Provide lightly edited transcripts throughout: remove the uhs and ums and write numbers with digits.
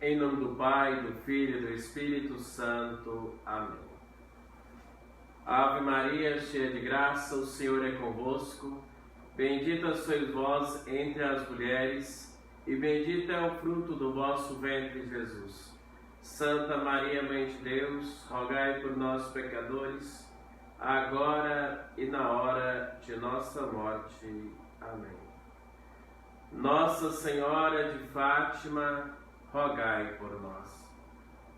Em nome do Pai, do Filho e do Espírito Santo. Amém. Ave Maria, cheia de graça, o Senhor é convosco. Bendita sois vós entre as mulheres, e bendito é o fruto do vosso ventre, Jesus. Santa Maria, Mãe de Deus, rogai por nós, pecadores, agora e na hora de nossa morte. Amém. Nossa Senhora de Fátima, rogai por nós.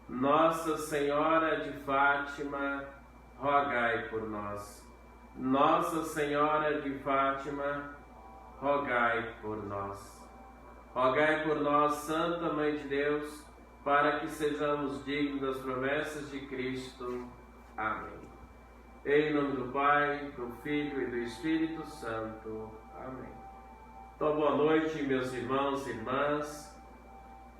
Nossa Senhora de Fátima, rogai por nós. Nossa Senhora de Fátima, rogai por nós. Rogai por nós, Santa Mãe de Deus, para que sejamos dignos das promessas de Cristo. Amém. Em nome do Pai, do Filho e do Espírito Santo. Amém. Então, boa noite, meus irmãos e irmãs.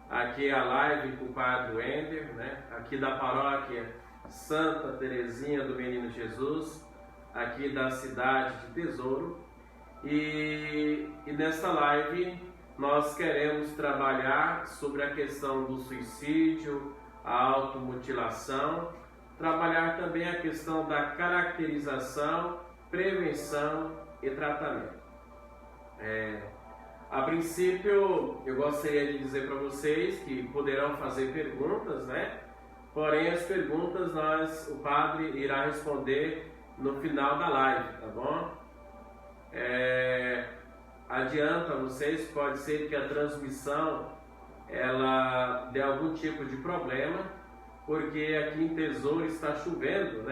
Aqui é a live com o Padre Wender, aqui da paróquia Santa Teresinha do Menino Jesus, aqui da cidade de Tesouro. E nesta live nós queremos trabalhar sobre a questão do suicídio, a automutilação, trabalhar também a questão da caracterização, prevenção e tratamento. A princípio, eu gostaria de dizer para vocês que poderão fazer perguntas, Porém, as perguntas o padre irá responder no final da live, tá bom? Adianta a vocês, pode ser que a transmissão ela dê algum tipo de problema, porque aqui em Tesouro está chovendo,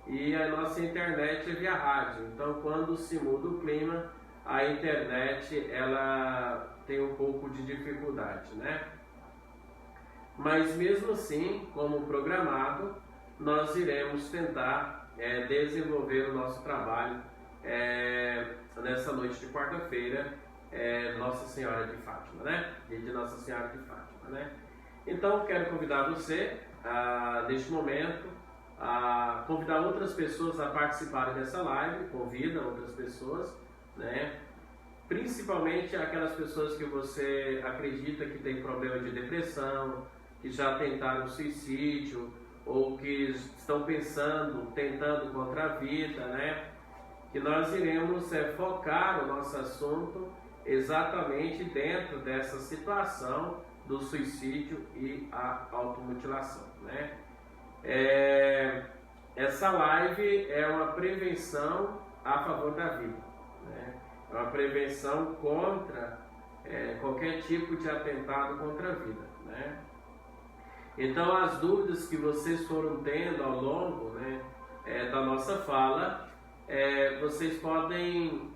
E a nossa internet é via rádio, então quando se muda o clima, a internet ela tem um pouco de dificuldade, Mas mesmo assim, como programado, nós iremos tentar desenvolver o nosso trabalho nessa noite de quarta-feira, Nossa Senhora de Fátima, Dia de Nossa Senhora de Fátima, Então, quero convidar você, neste momento, a convidar outras pessoas a participarem dessa live, convida outras pessoas, Principalmente aquelas pessoas que você acredita que tem problema de depressão, que já tentaram suicídio, ou que estão tentando contra a vida, Que nós iremos focar o nosso assunto exatamente dentro dessa situação do suicídio e a automutilação, Essa live é uma prevenção a favor da vida, É uma prevenção contra qualquer tipo de atentado contra a vida, Então, as dúvidas que vocês foram tendo ao longo da nossa fala, vocês podem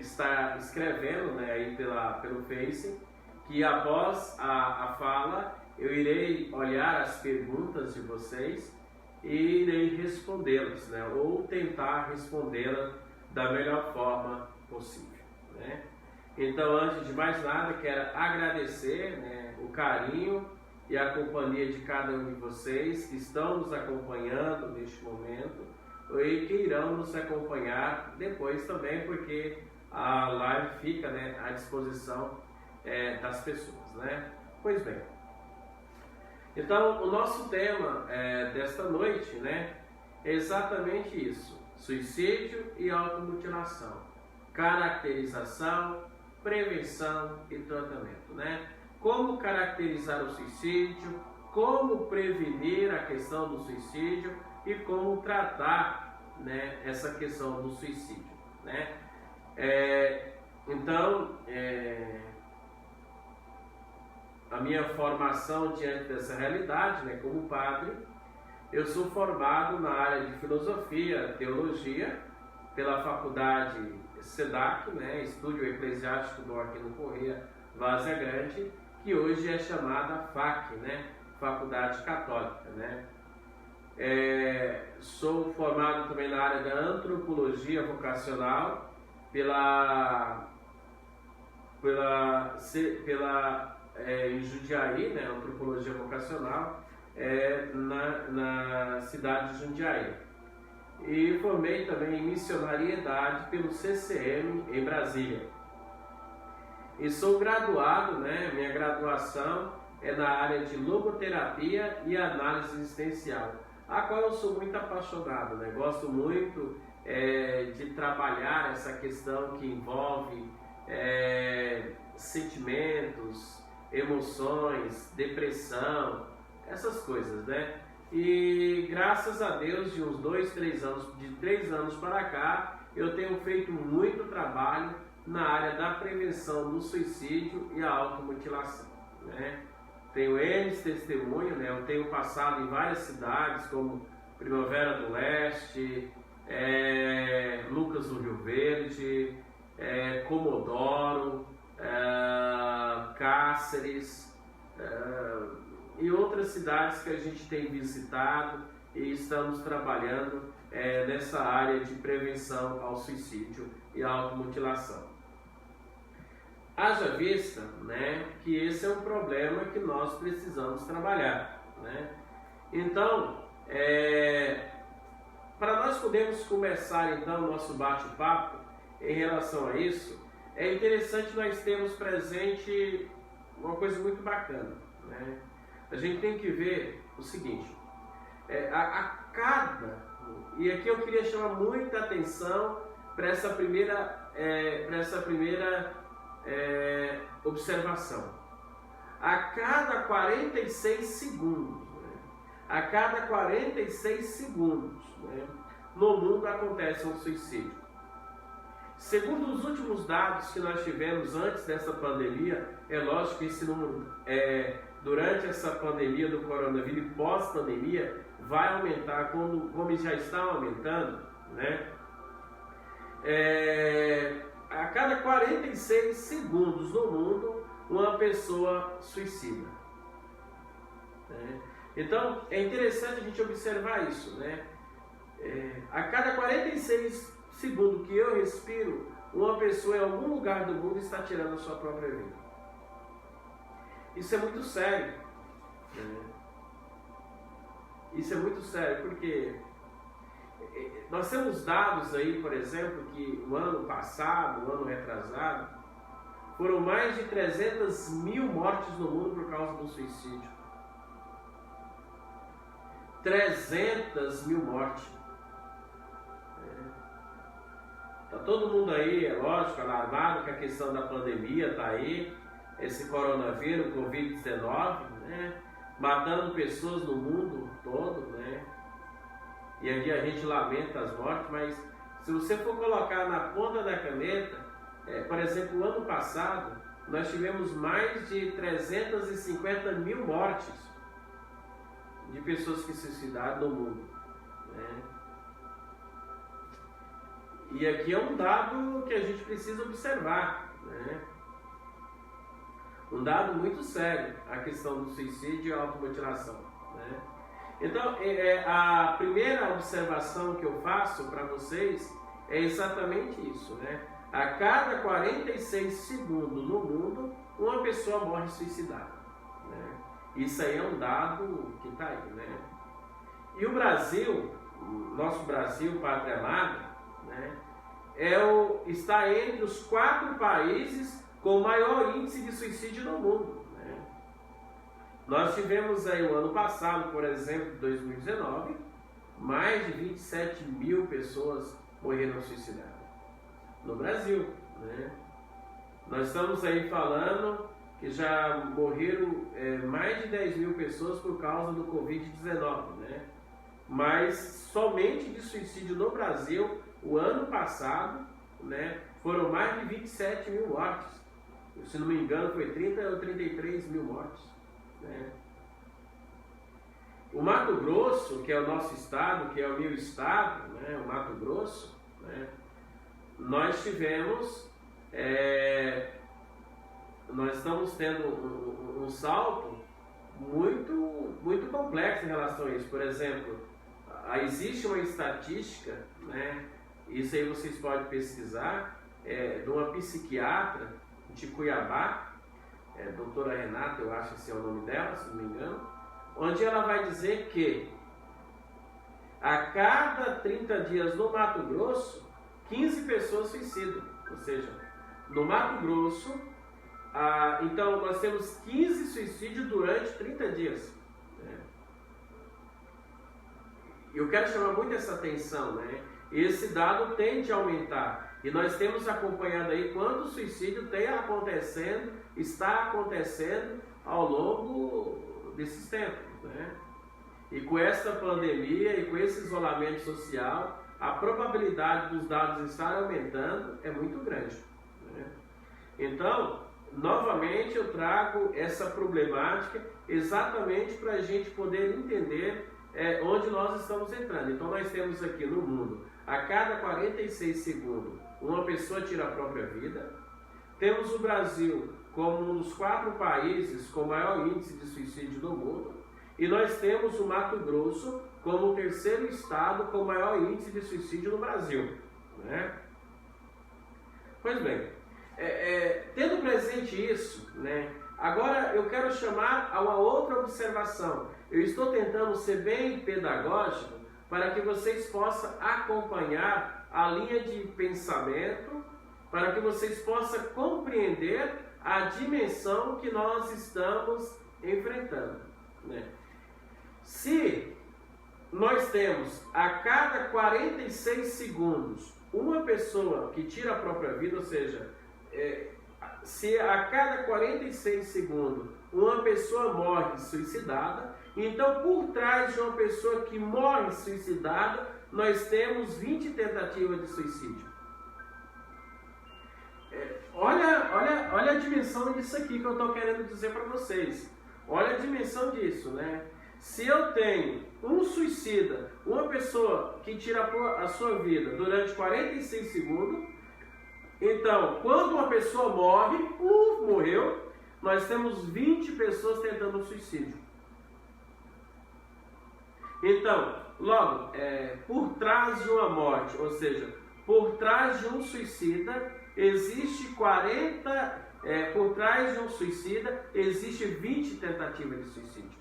estar escrevendo aí pelo Face, que após a fala eu irei olhar as perguntas de vocês e irei respondê-las, ou tentar respondê-las da melhor forma possível, Então, antes de mais nada, quero agradecer o carinho e a companhia de cada um de vocês que estão nos acompanhando neste momento e que irão nos acompanhar depois também, porque a live fica à disposição das pessoas, Pois bem, então o nosso tema desta noite é exatamente isso: suicídio e automutilação, caracterização, prevenção e tratamento, Como caracterizar o suicídio, como prevenir a questão do suicídio e como tratar essa questão do suicídio, Então, a minha formação diante dessa realidade, como padre, eu sou formado na área de filosofia, teologia, pela faculdade SEDAC, Estúdio Eclesiástico do Arquino Corrêa, Várzea Grande, que hoje é chamada FAC, Faculdade Católica, Sou formado também na área da antropologia vocacional em Jundiaí, antropologia vocacional, na cidade de Jundiaí. E formei também em missionariedade pelo CCM em Brasília. E sou graduado, minha graduação é na área de logoterapia e análise existencial, a qual eu sou muito apaixonado, né? Gosto muito de trabalhar essa questão que envolve sentimentos, emoções, depressão, essas coisas, né? E graças a Deus, de uns 3 anos para cá, eu tenho feito muito trabalho na área da prevenção do suicídio e a automutilação, né? Tenho N testemunho, né? Eu tenho passado em várias cidades, como Primavera do Leste, Lucas do Rio Verde, Comodoro, Cáceres, e outras cidades que a gente tem visitado e estamos trabalhando nessa área de prevenção ao suicídio e à automutilação. Haja vista, né, que esse é um problema que nós precisamos trabalhar, né? Então, para nós podermos começar então o nosso bate-papo em relação a isso, é interessante nós termos presente uma coisa muito bacana, né? A gente tem que ver o seguinte, e aqui eu queria chamar muita atenção para essa primeira observação. A cada 46 segundos, né, no mundo acontece um suicídio. Segundo os últimos dados que nós tivemos antes dessa pandemia, é lógico que esse número, durante essa pandemia do coronavírus e pós-pandemia, vai aumentar como já está aumentando, né? A cada 46 segundos no mundo, uma pessoa suicida. Então, é interessante a gente observar isso, né? A cada 46 segundos que eu respiro, uma pessoa em algum lugar do mundo está tirando a sua própria vida. Isso é muito sério. Isso é muito sério, porque nós temos dados aí, por exemplo, que o ano passado, o ano retrasado, foram mais de 300 mil mortes no mundo por causa do suicídio. 300 mil mortes. Está todo mundo aí, é lógico, alarmado que a questão da pandemia está aí, esse coronavírus, o Covid-19, né, matando pessoas no mundo todo, né? E aqui a gente lamenta as mortes, mas se você for colocar na ponta da caneta, por exemplo, o ano passado, nós tivemos mais de 350 mil mortes de pessoas que se suicidaram no mundo, né? E aqui é um dado que a gente precisa observar, né? Um dado muito sério, a questão do suicídio e a automutilação, né? Então, a primeira observação que eu faço para vocês é exatamente isso, né? A cada 46 segundos no mundo, uma pessoa morre suicidada, né? Isso aí é um dado que está aí, né? E o Brasil, nosso Brasil, pátria amada, né, está entre os 4 países com o maior índice de suicídio no mundo, né? Nós tivemos aí o ano passado, por exemplo, 2019, mais de 27 mil pessoas morreram suicidadas no Brasil, né? Nós estamos aí falando que já morreram mais de 10 mil pessoas por causa do Covid-19, né? Mas somente de suicídio no Brasil, o ano passado, né, foram mais de 27 mil mortes. Se não me engano, foi 30 ou 33 mil mortes, né? O Mato Grosso, que é o nosso estado, que é o meu estado, né, o Mato Grosso, né, nós tivemos, nós estamos tendo um salto muito complexo em relação a isso. Por exemplo, existe uma estatística, né, isso aí vocês podem pesquisar, de uma psiquiatra de Cuiabá, doutora Renata, eu acho que esse é o nome dela, se não me engano, onde ela vai dizer que a cada 30 dias no Mato Grosso, 15 pessoas suicidam. Ou seja, no Mato Grosso, Então, nós temos 15 suicídios durante 30 dias. Né? Eu quero chamar muito essa atenção, né? Esse dado tende a aumentar. E nós temos acompanhado aí quanto suicídio está acontecendo ao longo desses tempos, né? E com essa pandemia e com esse isolamento social, a probabilidade dos dados estarem aumentando é muito grande, né? Então, novamente eu trago essa problemática exatamente para a gente poder entender onde nós estamos entrando. Então nós temos aqui no mundo, a cada 46 segundos, uma pessoa tira a própria vida. Temos o Brasil como um dos 4 países com maior índice de suicídio do mundo. E nós temos o Mato Grosso como o 3º estado com maior índice de suicídio no Brasil, né? Pois bem, tendo presente isso, né, agora eu quero chamar a uma outra observação. Eu estou tentando ser bem pedagógico para que vocês possam acompanhar a linha de pensamento, para que vocês possam compreender a dimensão que nós estamos enfrentando, né? Se nós temos a cada 46 segundos uma pessoa que tira a própria vida, ou seja, se a cada 46 segundos uma pessoa morre suicidada, então por trás de uma pessoa que morre suicidada, nós temos 20 tentativas de suicídio. Olha a dimensão disso aqui que eu estou querendo dizer para vocês. Olha a dimensão disso, né? Se eu tenho um suicida, uma pessoa que tira a sua vida durante 46 segundos, então, quando uma pessoa morreu, nós temos 20 pessoas tentando um suicídio. Então, logo, por trás de uma morte, ou seja, por trás de um suicida, existe por trás de um suicida, existe 20 tentativas de suicídio.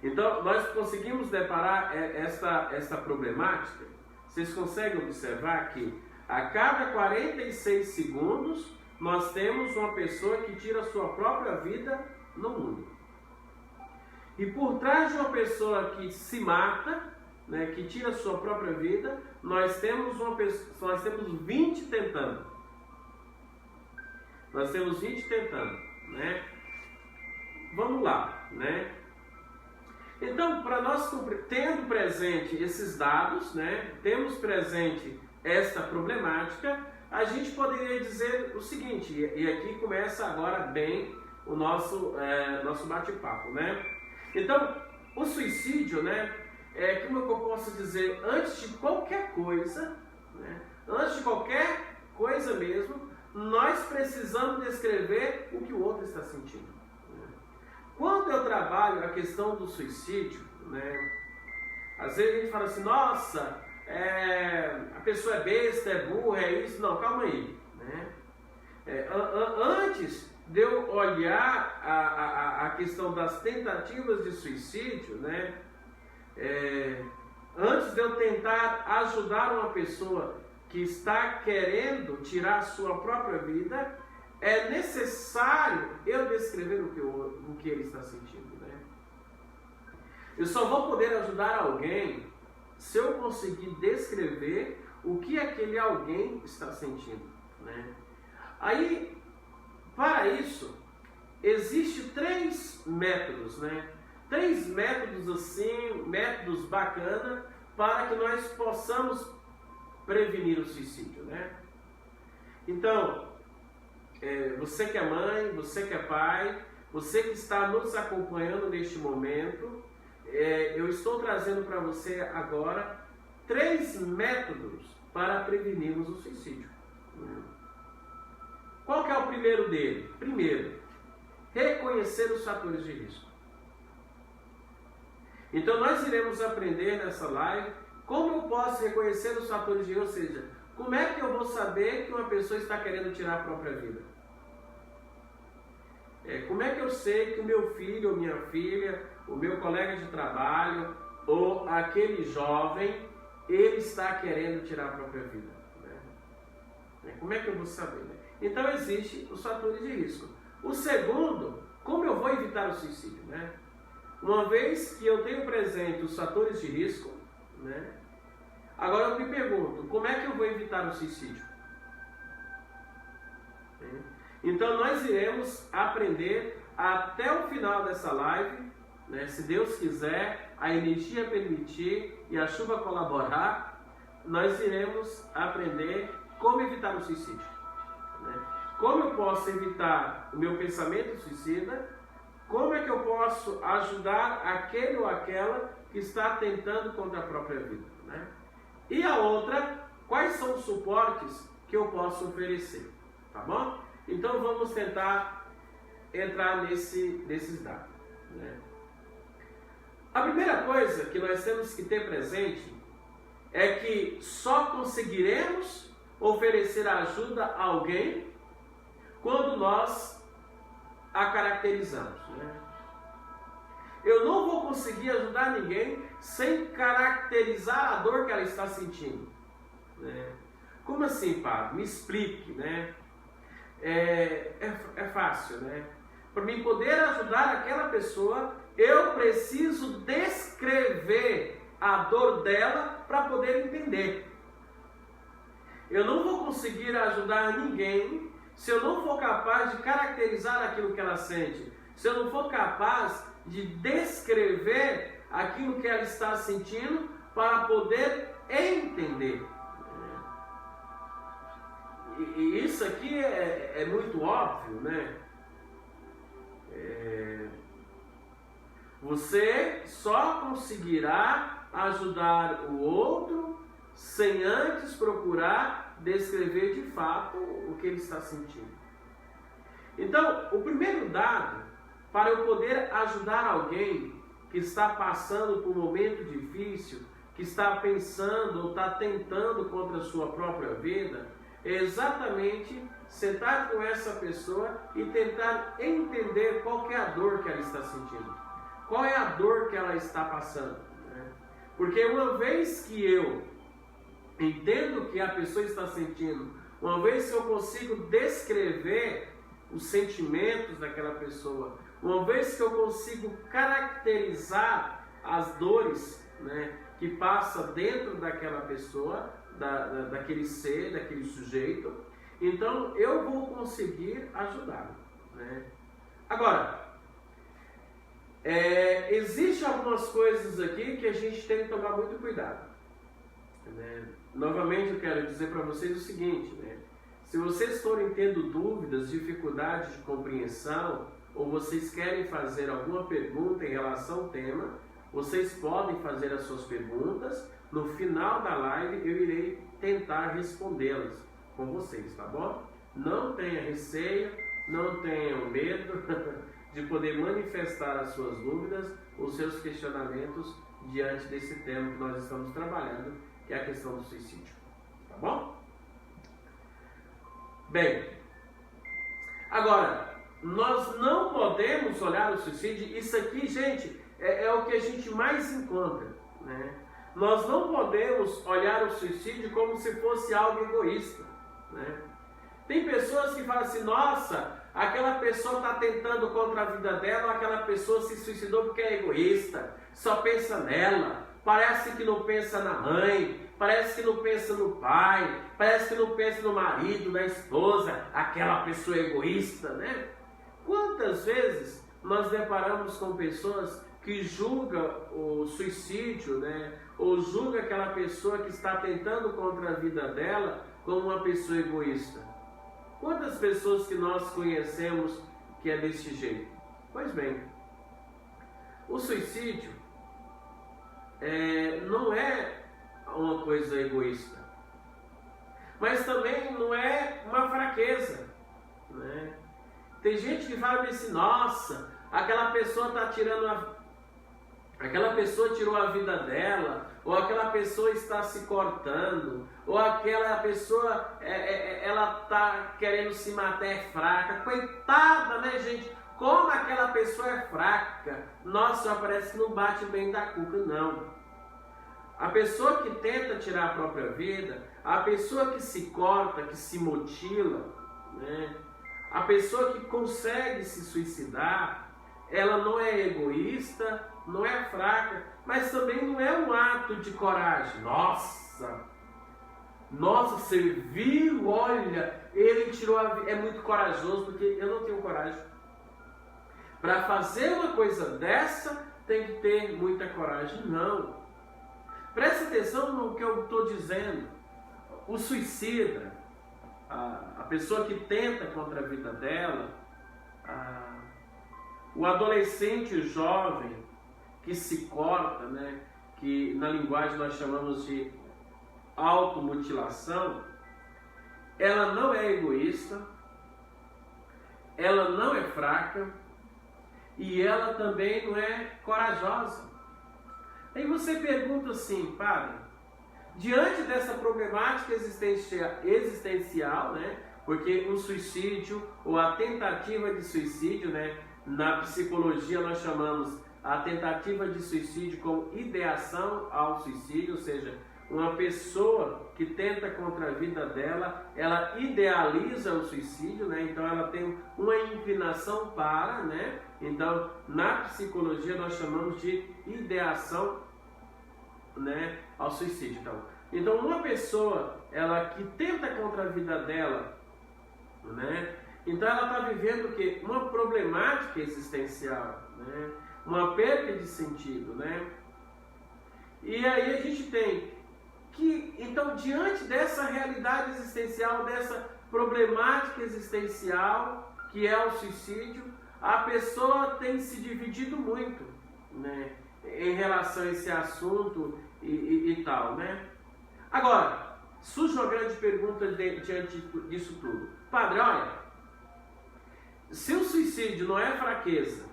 Então, nós conseguimos deparar essa problemática. Vocês conseguem observar que a cada 46 segundos nós temos uma pessoa que tira a sua própria vida no mundo. E por trás de uma pessoa que se mata, né, que tira a sua própria vida, nós temos 20 tentando. Nós temos 20 tentando, né? Vamos lá, né? Então, para nós, tendo presente esses dados, né, temos presente esta problemática, a gente poderia dizer o seguinte, e aqui começa agora bem o nosso bate-papo, né? Então, o suicídio, né, como eu posso dizer, antes de qualquer coisa, né, antes de qualquer coisa mesmo, nós precisamos descrever o que o outro está sentindo. Quando eu trabalho a questão do suicídio, né, às vezes a gente fala assim, nossa, a pessoa é besta, é burra, é isso. Não, calma aí. Né? Antes de eu olhar a questão das tentativas de suicídio, né, antes de eu tentar ajudar uma pessoa que está querendo tirar a sua própria vida, é necessário eu descrever o que ele está sentindo, né? Eu só vou poder ajudar alguém se eu conseguir descrever o que aquele alguém está sentindo, né? Aí, para isso, existem 3 métodos, né? 3 métodos assim, métodos bacanas, para que nós possamos prevenir o suicídio, né? Então, você que é mãe, você que é pai, você que está nos acompanhando neste momento, eu estou trazendo para você agora 3 métodos para prevenirmos o suicídio. Qual que é o primeiro dele? Primeiro, reconhecer os fatores de risco. Então nós iremos aprender nessa live como eu posso reconhecer os fatores de risco, ou seja, como é que eu vou saber que uma pessoa está querendo tirar a própria vida? Como é que eu sei que o meu filho ou minha filha, o meu colega de trabalho ou aquele jovem, ele está querendo tirar a própria vida? Né? Como é que eu vou saber? Né? Então existem os fatores de risco. O segundo, como eu vou evitar o suicídio, né? Uma vez que eu tenho presente os fatores de risco, né? Agora eu me pergunto, como é que eu vou evitar o suicídio? Então nós iremos aprender até o final dessa live, né? Se Deus quiser, a energia permitir e a chuva colaborar, nós iremos aprender como evitar o suicídio, né? Como eu posso evitar o meu pensamento suicida? Como é que eu posso ajudar aquele ou aquela que está tentando contra a própria vida, né? E a outra, quais são os suportes que eu posso oferecer, tá bom? Então vamos tentar entrar nesses dados, né? A primeira coisa que nós temos que ter presente é que só conseguiremos oferecer ajuda a alguém quando nós a caracterizamos, né? Eu não vou conseguir ajudar ninguém sem caracterizar a dor que ela está sentindo, né? Como assim, padre? Me explique, né? É fácil, né? Para mim poder ajudar aquela pessoa, eu preciso descrever a dor dela para poder entender. Eu não vou conseguir ajudar ninguém se eu não for capaz de caracterizar aquilo que ela sente, se eu não for capaz de descrever aquilo que ela está sentindo para poder entender. E isso aqui é muito óbvio, né? Você só conseguirá ajudar o outro sem antes procurar descrever de fato o que ele está sentindo. Então, o primeiro dado para eu poder ajudar alguém que está passando por um momento difícil, que está pensando ou está tentando contra a sua própria vida, é exatamente sentar com essa pessoa e tentar entender qual que é a dor que ela está sentindo. Qual é a dor que ela está passando, né? Porque uma vez que eu entendo o que a pessoa está sentindo, uma vez que eu consigo descrever os sentimentos daquela pessoa, uma vez que eu consigo caracterizar as dores, né, que passa dentro daquela pessoa, daquele ser, daquele sujeito, então eu vou conseguir ajudá-lo, né? Agora, existem algumas coisas aqui que a gente tem que tomar muito cuidado, né? Novamente eu quero dizer para vocês o seguinte, né? Se vocês forem tendo dúvidas, dificuldades de compreensão, ou vocês querem fazer alguma pergunta em relação ao tema, vocês podem fazer as suas perguntas. No final da live eu irei tentar respondê-las com vocês, tá bom? Não tenha receio, não tenham medo de poder manifestar as suas dúvidas, os seus questionamentos diante desse tema que nós estamos trabalhando, que é a questão do suicídio, tá bom? Bem, agora, nós não podemos olhar o suicídio, isso aqui, gente, é o que a gente mais encontra, né? Nós não podemos olhar o suicídio como se fosse algo egoísta, né? Tem pessoas que falam assim, nossa, aquela pessoa está tentando contra a vida dela, ou aquela pessoa se suicidou porque é egoísta, só pensa nela, parece que não pensa na mãe, parece que não pensa no pai, parece que não pensa no marido, na esposa, aquela pessoa egoísta, né? Quantas vezes nós deparamos com pessoas que julgam o suicídio, né? Ou julgam aquela pessoa que está tentando contra a vida dela como uma pessoa egoísta? Quantas pessoas que nós conhecemos que é desse jeito? Pois bem, o suicídio não é uma coisa egoísta, mas também não é uma fraqueza, né? Tem gente que fala assim, nossa, aquela pessoa está aquela pessoa tirou a vida dela, ou aquela pessoa está se cortando, ou aquela pessoa ela está querendo se matar, é fraca. Coitada, né, gente? Como aquela pessoa é fraca? Nossa, parece que não bate bem da cuca, não. A pessoa que tenta tirar a própria vida, a pessoa que se corta, que se mutila, né? A pessoa que consegue se suicidar, ela não é egoísta, não é fraca, mas também não é um ato de coragem. Nossa, você viu, olha, ele tirou a vida, é muito corajoso, porque eu não tenho coragem. Para fazer uma coisa dessa, tem que ter muita coragem. Não. Preste atenção no que eu estou dizendo. O suicida, a pessoa que tenta contra a vida dela, o adolescente, o jovem que se corta, né, que na linguagem nós chamamos de automutilação, ela não é egoísta, ela não é fraca e ela também não é corajosa. Aí você pergunta assim, padre, diante dessa problemática existencial, né, porque o suicídio ou a tentativa de suicídio, né, na psicologia nós chamamos a tentativa de suicídio como ideação ao suicídio, ou seja, uma pessoa que tenta contra a vida dela, ela idealiza o suicídio, né? Então ela tem uma inclinação para, né? Então na psicologia nós chamamos de ideação, né, ao suicídio. Então uma pessoa ela que tenta contra a vida dela, né? Então ela está vivendo o quê? Uma problemática existencial, né? Uma perda de sentido, né? E aí a gente tem que, então, diante dessa realidade existencial, dessa problemática existencial que é o suicídio, a pessoa tem se dividido muito, né, em relação a esse assunto e tal, né? Agora, surge uma grande pergunta diante disso tudo. Padre, olha, se o suicídio não é fraqueza,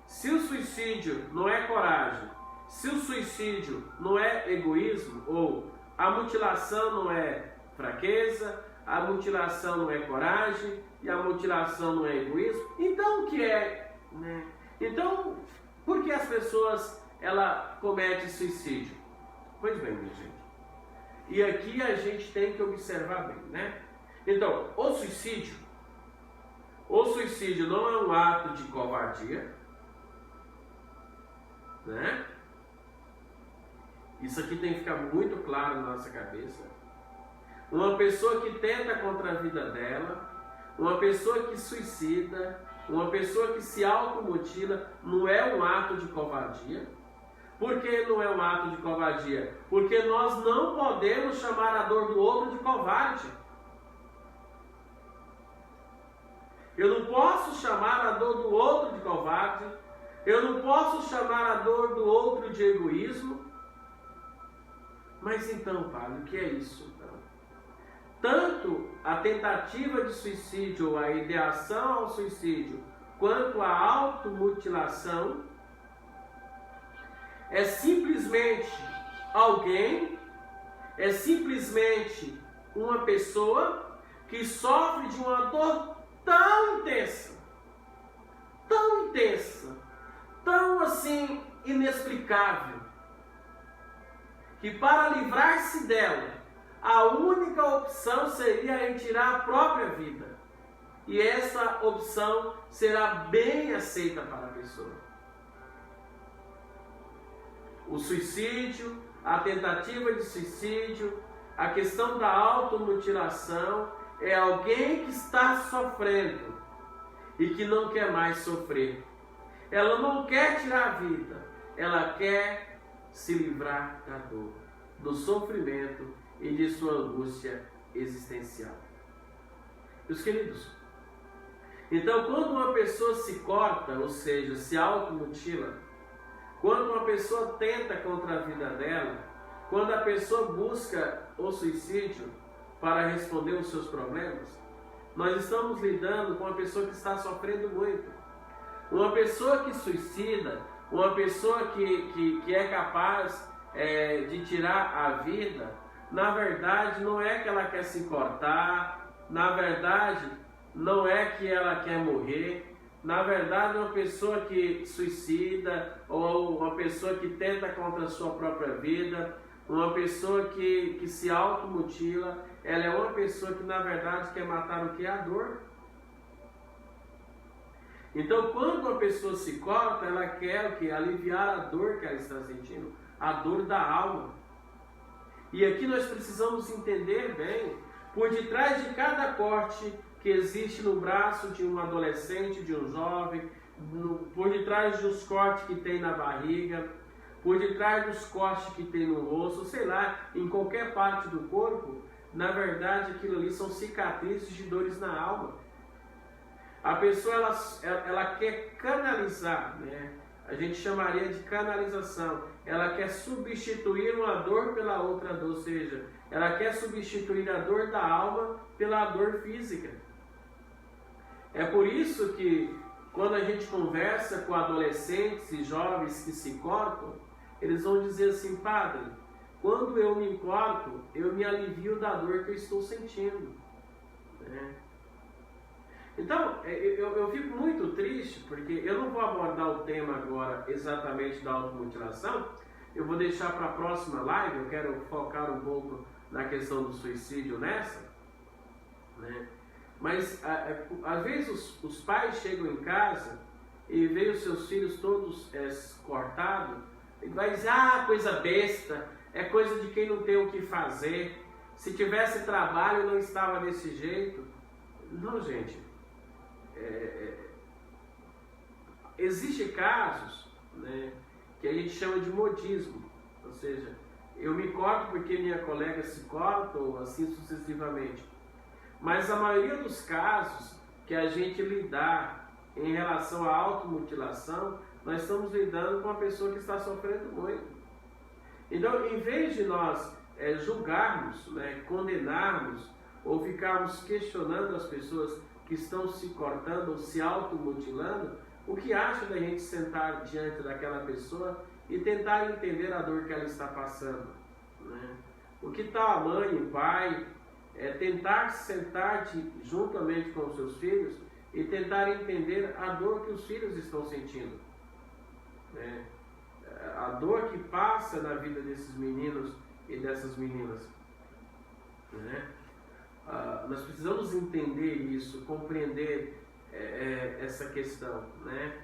se o suicídio não é coragem, se o suicídio não é egoísmo, ou a mutilação não é fraqueza, a mutilação não é coragem e a mutilação não é egoísmo, então o que é, né? Então, por que as pessoas cometem suicídio? Pois bem, minha gente, e aqui a gente tem que observar bem, né? Então, o suicídio não é um ato de covardia, né? Isso aqui tem que ficar muito claro na nossa cabeça. Uma pessoa que tenta contra a vida dela, uma pessoa que suicida, uma pessoa que se automutila, não é um ato de covardia. Por que não é um ato de covardia? Porque nós não podemos chamar a dor do outro de covarde. Eu não posso chamar a dor do outro de covarde. Eu não posso chamar a dor do outro de egoísmo. Mas então, padre, o que é isso? Então? Tanto a tentativa de suicídio, ou a ideação ao suicídio, quanto a automutilação, é simplesmente alguém, é simplesmente uma pessoa que sofre de uma dor tão intensa, tão assim inexplicável, que para livrar-se dela, a única opção seria em tirar a própria vida. E essa opção será bem aceita para a pessoa. O suicídio, a tentativa de suicídio, a questão da automutilação, é alguém que está sofrendo e que não quer mais sofrer. Ela não quer tirar a vida, ela quer se livrar da dor, do sofrimento e de sua angústia existencial. Meus queridos, então quando uma pessoa se corta, ou seja, se automutila, quando uma pessoa tenta contra a vida dela, quando a pessoa busca o suicídio para responder os seus problemas, nós estamos lidando com uma pessoa que está sofrendo muito. Uma pessoa que suicida, uma pessoa que é capaz de tirar a vida, na verdade não é que ela quer se cortar, na verdade não é que ela quer morrer, na verdade uma pessoa que suicida ou uma pessoa que tenta contra a sua própria vida, Uma pessoa que se automutila, ela é uma pessoa que na verdade quer matar o que? A dor. Então, quando uma pessoa se corta, ela quer o quê? Aliviar a dor que ela está sentindo, a dor da alma. E aqui nós precisamos entender bem, por detrás de cada corte que existe no braço de um adolescente, de um jovem, por detrás dos cortes que tem na barriga, por detrás dos cortes que tem no rosto, sei lá, em qualquer parte do corpo, na verdade aquilo ali são cicatrizes de dores na alma. A pessoa ela quer canalizar, né? A gente chamaria de canalização. Ela quer substituir uma dor pela outra dor, ou seja, ela quer substituir a dor da alma pela dor física. É por isso que quando a gente conversa com adolescentes e jovens que se cortam, eles vão dizer assim: padre, quando eu me corto, eu me alivio da dor que eu estou sentindo, né? Então, eu fico muito triste, porque eu não vou abordar o tema agora exatamente da automutilação, eu vou deixar para a próxima live, eu quero focar um pouco na questão do suicídio nessa, né? Mas, às vezes, os pais chegam em casa e veem os seus filhos todos cortados, e vai dizer: ah, coisa besta, é coisa de quem não tem o que fazer, se tivesse trabalho não estava desse jeito. Não, gente. Existem casos, né, que a gente chama de modismo, ou seja, eu me corto porque minha colega se corta ou assim sucessivamente. Mas a maioria dos casos que a gente lidar em relação à automutilação, nós estamos lidando com uma pessoa que está sofrendo muito. Então, em vez de nós julgarmos, né, condenarmos ou ficarmos questionando as pessoas que estão se cortando ou se automutilando, o que acha da gente sentar diante daquela pessoa e tentar entender a dor que ela está passando, né? O que tal a mãe, o pai, tentar sentar juntamente com os seus filhos e tentar entender a dor que os filhos estão sentindo, né? A dor que passa na vida desses meninos e dessas meninas, né? Nós precisamos entender isso, compreender essa questão, né?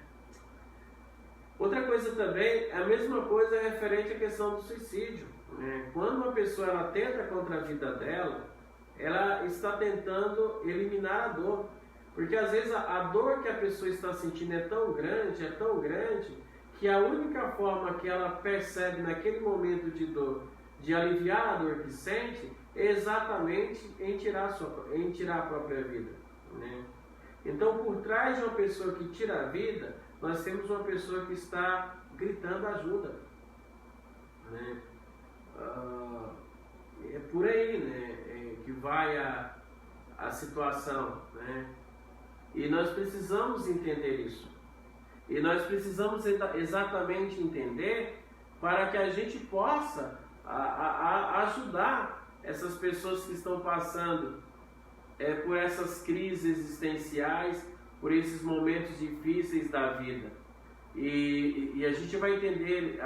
Outra coisa também, a mesma coisa é referente à questão do suicídio, né? Quando uma pessoa ela tenta contra a vida dela, ela está tentando eliminar a dor, porque às vezes a dor que a pessoa está sentindo é tão grande, que a única forma que ela percebe naquele momento de dor, de aliviar a dor que sente, é exatamente em tirar a própria vida, né? Então, por trás de uma pessoa que tira a vida, nós temos uma pessoa que está gritando ajuda, né? É por aí, né, que vai a situação, né? E nós precisamos entender isso. E nós precisamos exatamente entender para que a gente possa ajudar essas pessoas que estão passando por essas crises existenciais, por esses momentos difíceis da vida. E a gente vai entender,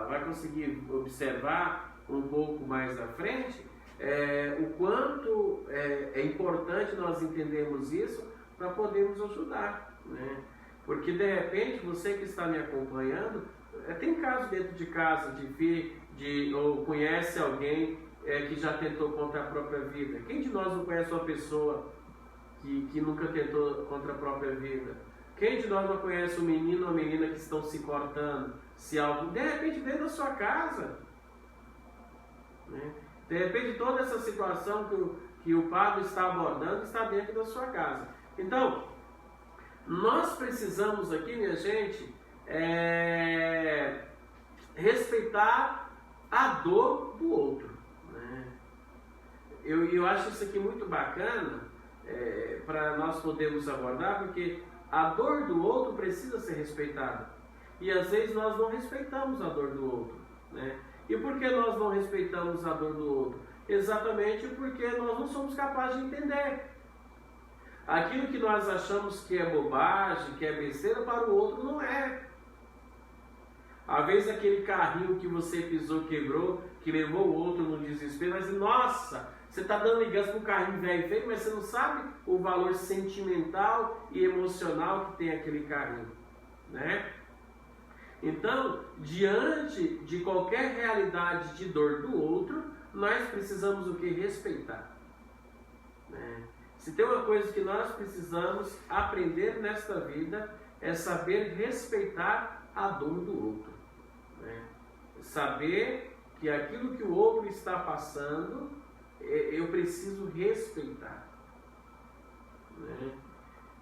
vai conseguir observar um pouco mais à frente o quanto é importante nós entendermos isso para podermos ajudar, né? Porque de repente você que está me acompanhando tem casos dentro de casa de ver ou conhece alguém que já tentou contra a própria vida. Quem de nós não conhece uma pessoa que nunca tentou contra a própria vida? Quem de nós não conhece um menino ou uma menina que estão se cortando, de repente dentro da sua casa, né? De repente toda essa situação que o padre está abordando está dentro da sua casa. Então, nós precisamos aqui, minha gente, respeitar a dor do outro, né? Eu acho isso aqui muito bacana para nós podermos abordar, porque a dor do outro precisa ser respeitada. E às vezes nós não respeitamos a dor do outro, né? E por que nós não respeitamos a dor do outro? Exatamente porque nós não somos capazes de entender. Aquilo que nós achamos que é bobagem, que é besteira, para o outro não é. Às vezes aquele carrinho que você pisou, quebrou, que levou o outro no desespero, vai dizer, nossa, você está dando ligança para um carrinho velho e feio, mas você não sabe o valor sentimental e emocional que tem aquele carrinho, né? Então, diante de qualquer realidade de dor do outro, nós precisamos o que? Respeitar, né? Se tem uma coisa que nós precisamos aprender nesta vida, é saber respeitar a dor do outro, né? Saber que aquilo que o outro está passando, eu preciso respeitar, né?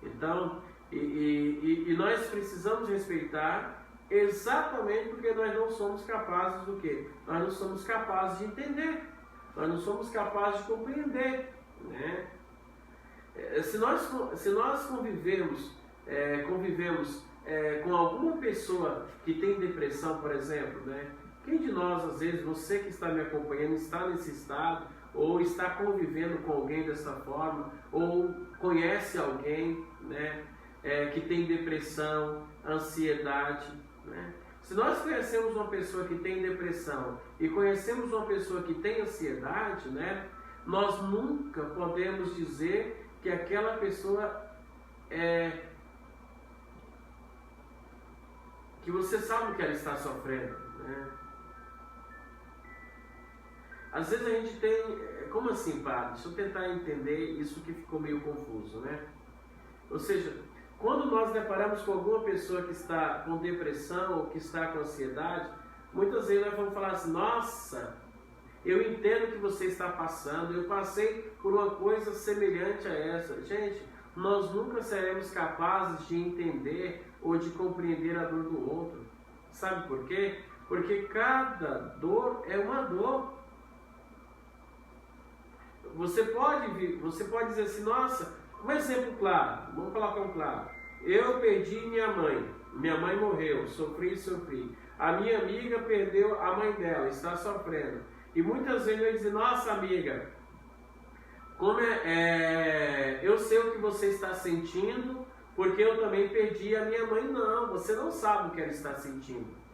Então, e nós precisamos respeitar exatamente porque nós não somos capazes do quê? Nós não somos capazes de entender, nós não somos capazes de compreender, né? Se nós convivemos com alguma pessoa que tem depressão, por exemplo, né? Quem de nós, às vezes, você que está me acompanhando, está nesse estado, ou está convivendo com alguém dessa forma, ou conhece alguém, né, que tem depressão, ansiedade, né? Se nós conhecemos uma pessoa que tem depressão e conhecemos uma pessoa que tem ansiedade, né, nós nunca podemos dizer que aquela pessoa que você sabe que ela está sofrendo, né? Às vezes a gente tem, como assim, padre? Deixa eu tentar entender isso que ficou meio confuso, né? Ou seja, quando nós deparamos com alguma pessoa que está com depressão ou que está com ansiedade, muitas vezes nós vamos falar assim, nossa, eu entendo o que você está passando, eu passei por uma coisa semelhante a essa. Gente, nós nunca seremos capazes de entender ou de compreender a dor do outro. Sabe por quê? Porque cada dor é uma dor. Você pode dizer assim, nossa, um exemplo claro, vamos colocar um claro. Eu perdi minha mãe morreu, sofri. A minha amiga perdeu a mãe dela, está sofrendo. E muitas vezes eu digo, nossa amiga, eu sei o que você está sentindo, porque eu também perdi a minha mãe. Não, você não sabe o que ela está sentindo.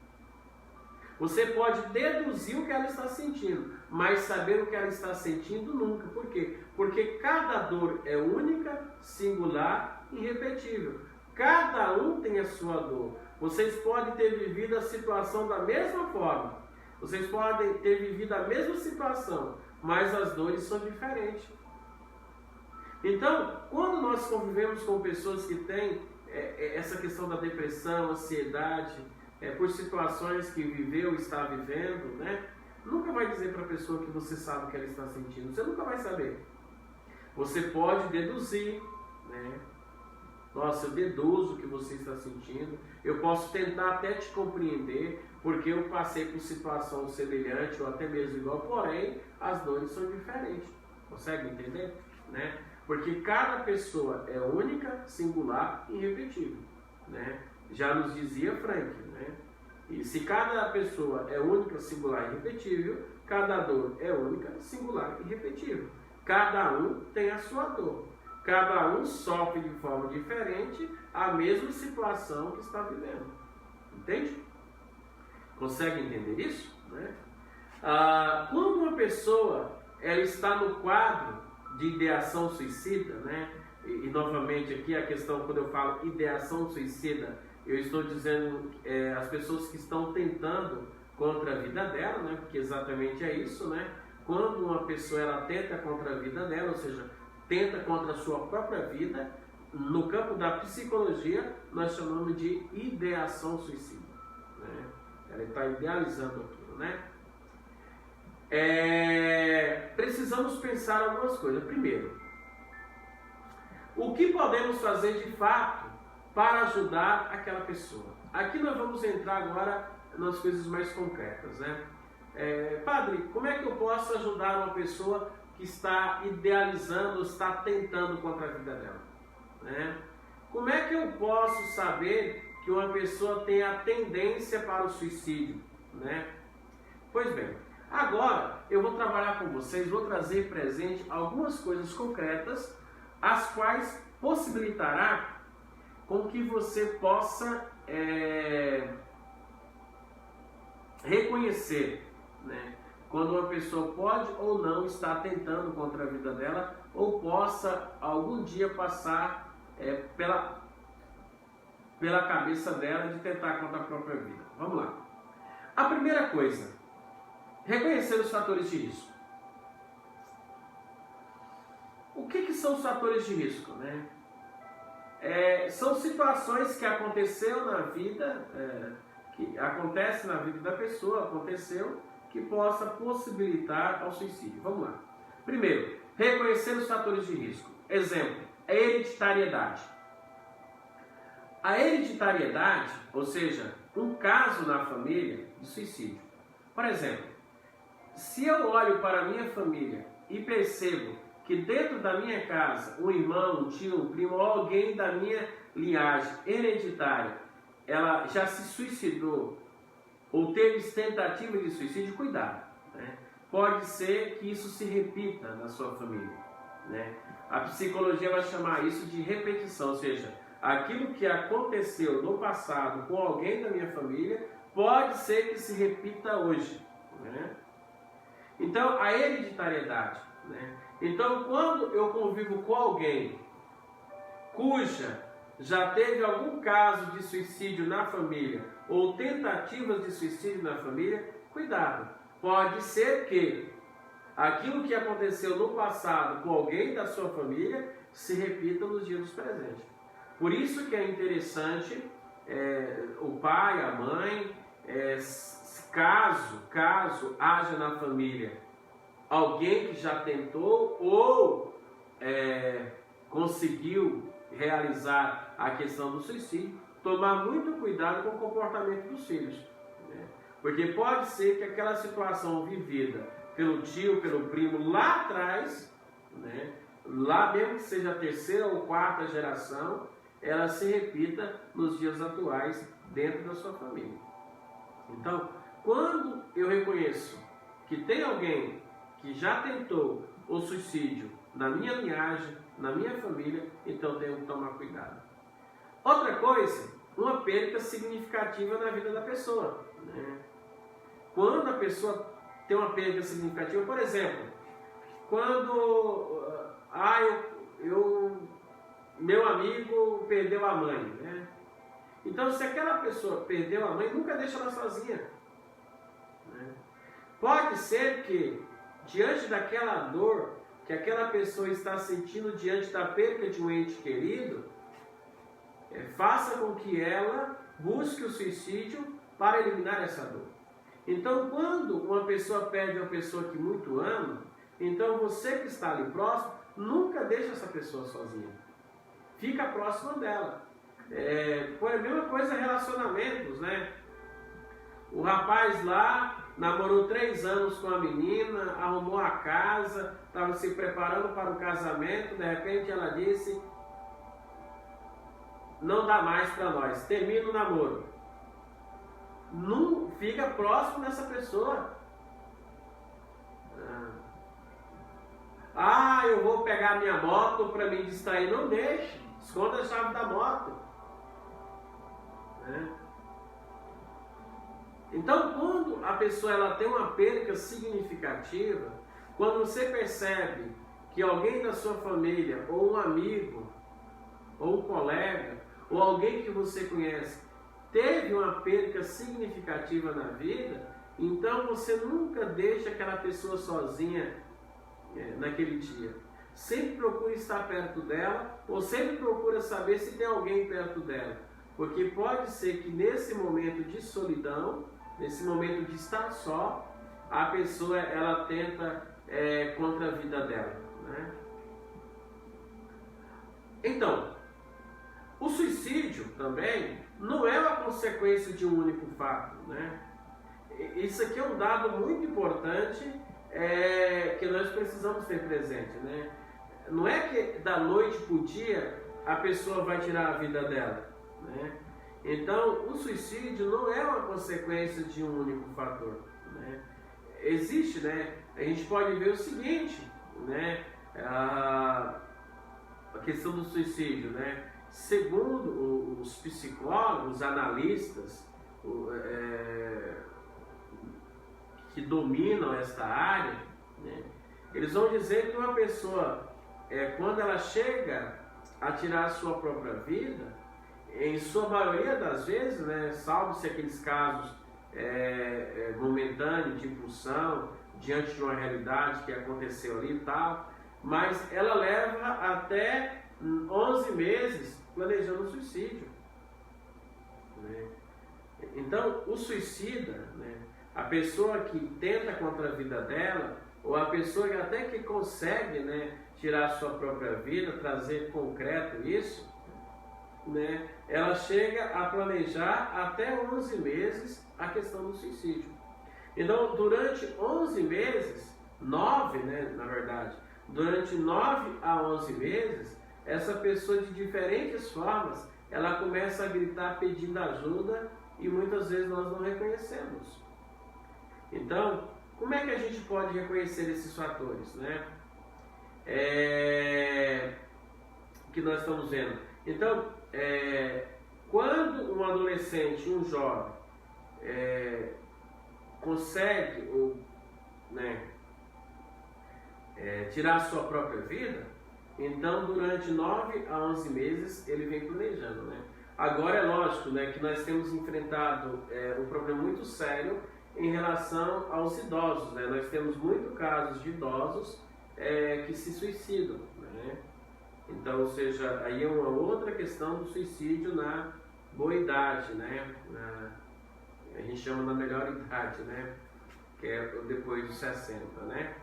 Você pode deduzir o que ela está sentindo, mas saber o que ela está sentindo nunca. Por quê? Porque cada dor é única, singular e irrepetível. Cada um tem a sua dor. Vocês podem ter vivido a situação da mesma forma. Vocês podem ter vivido a mesma situação, mas as dores são diferentes. Então, quando nós convivemos com pessoas que têm essa questão da depressão, ansiedade, por situações que viveu, está vivendo, né? Nunca vai dizer para a pessoa que você sabe o que ela está sentindo. Você nunca vai saber. Você pode deduzir, né? Nossa, eu deduzo o que você está sentindo. Eu posso tentar até te compreender, porque eu passei por situação semelhante ou até mesmo igual, porém, as dores são diferentes. Consegue entender? Né? Porque cada pessoa é única, singular e irrepetível, né? Já nos dizia Frank, né? E se cada pessoa é única, singular e irrepetível, cada dor é única, singular e irrepetível. Cada um tem a sua dor. Cada um sofre de forma diferente a mesma situação que está vivendo. Entende? Consegue entender isso? Né? Quando uma pessoa ela está no quadro de ideação suicida, né? E novamente aqui a questão, quando eu falo ideação suicida, eu estou dizendo as pessoas que estão tentando contra a vida dela, né? Porque exatamente é isso, né? Quando uma pessoa ela tenta contra a vida dela, ou seja, tenta contra a sua própria vida, no campo da psicologia, nós chamamos de ideação suicida, né? Ela está idealizando aquilo, né? Precisamos pensar algumas coisas. Primeiro, o que podemos fazer de fato para ajudar aquela pessoa? Aqui nós vamos entrar agora nas coisas mais concretas, né? Padre, como é que eu posso ajudar uma pessoa que está idealizando, está tentando contra a vida dela, né? Como é que eu posso saber que uma pessoa tem a tendência para o suicídio, né? Pois bem, agora eu vou trabalhar com vocês, vou trazer presente algumas coisas concretas, as quais possibilitará com que você possa reconhecer, né, quando uma pessoa pode ou não estar tentando contra a vida dela, ou possa algum dia passar pela cabeça dela de tentar contra a própria vida. Vamos lá. A primeira coisa, reconhecer os fatores de risco. O que são os fatores de risco, né? São situações que aconteceu na vida, que acontece na vida da pessoa, que possa possibilitar ao suicídio. Vamos lá. Primeiro, reconhecer os fatores de risco. Exemplo, a hereditariedade. A hereditariedade, ou seja, um caso na família de suicídio. Por exemplo, se eu olho para a minha família e percebo que dentro da minha casa, um irmão, um tio, um primo, ou alguém da minha linhagem hereditária, ela já se suicidou ou teve tentativa de suicídio, cuidado, né? Pode ser que isso se repita na sua família, né? A psicologia vai chamar isso de repetição, ou seja, aquilo que aconteceu no passado com alguém da minha família pode ser que se repita hoje, né? Então, a hereditariedade, né? Então, quando eu convivo com alguém cuja já teve algum caso de suicídio na família ou tentativas de suicídio na família, cuidado. Pode ser que aquilo que aconteceu no passado com alguém da sua família se repita nos dias presentes. Por isso que é interessante o pai, a mãe, caso haja na família alguém que já tentou ou conseguiu realizar a questão do suicídio, tomar muito cuidado com o comportamento dos filhos, né? Porque pode ser que aquela situação vivida pelo tio, pelo primo lá atrás, né? Lá mesmo que seja a terceira ou quarta geração, ela se repita nos dias atuais dentro da sua família. Então, quando eu reconheço que tem alguém que já tentou o suicídio na minha linhagem, na minha família, então tenho que tomar cuidado. Outra coisa, uma perda significativa na vida da pessoa, né? Quando a pessoa tem uma perda significativa, por exemplo, quando meu amigo perdeu a mãe, né? Então, se aquela pessoa perdeu a mãe, nunca deixa ela sozinha, né? Pode ser que, diante daquela dor que aquela pessoa está sentindo diante da perda de um ente querido, faça com que ela busque o suicídio para eliminar essa dor. Então, quando uma pessoa perde uma pessoa que muito ama, então você que está ali próximo, nunca deixa essa pessoa sozinha. Fica próximo dela. Foi a mesma coisa relacionamentos, né? O rapaz lá namorou 3 anos com a menina, arrumou a casa, estava se preparando para o casamento, de repente ela disse: não dá mais para nós, termina o namoro. Não fica próximo dessa pessoa. Eu vou pegar minha moto para me distrair. Não deixe, esconda a chave da moto. Então, quando a pessoa ela tem uma perda significativa, quando você percebe que alguém da sua família, ou um amigo, ou um colega, ou alguém que você conhece, teve uma perda significativa na vida, então você nunca deixa aquela pessoa sozinha naquele dia. Sempre procure estar perto dela, ou sempre procura saber se tem alguém perto dela. Porque pode ser que nesse momento de solidão, nesse momento de estar só, a pessoa ela tenta contra a vida dela, né? Então, o suicídio também não é uma consequência de um único fato, né? Isso aqui é um dado muito importante que nós precisamos ter presente, né? Não é que da noite para o dia a pessoa vai tirar a vida dela, né? Então, o suicídio não é uma consequência de um único fator, né? Existe, né? A gente pode ver o seguinte, né? A questão do suicídio, né? Segundo os psicólogos, os analistas, que dominam esta área, né, eles vão dizer que uma pessoa, quando ela chega a tirar a sua própria vida, em sua maioria das vezes, né, salvo-se aqueles casos momentâneos de impulsão, diante de uma realidade que aconteceu ali e tal, mas ela leva até 11 meses planejando o suicídio, né? Então, o suicida, né, a pessoa que tenta contra a vida dela, ou a pessoa que até que consegue, né, tirar a sua própria vida, trazer concreto isso, né, ela chega a planejar até 11 meses a questão do suicídio. Então, durante 11 meses, 9, né, na verdade, durante 9 a 11 meses, essa pessoa de diferentes formas, ela começa a gritar pedindo ajuda e muitas vezes nós não reconhecemos. Então, como é que a gente pode reconhecer esses fatores, né? Que nós estamos vendo. Então, quando um adolescente, um jovem, consegue né, tirar a sua própria vida, então durante 9 a 11 meses ele vem planejando, né? Agora é lógico, né, que nós temos enfrentado um problema muito sério em relação aos idosos, né? Nós temos muitos casos de idosos que se suicidam, né? Então, ou seja, aí é uma outra questão do suicídio na boa idade, né? A gente chama na melhor idade, né? Que é depois dos 60, né?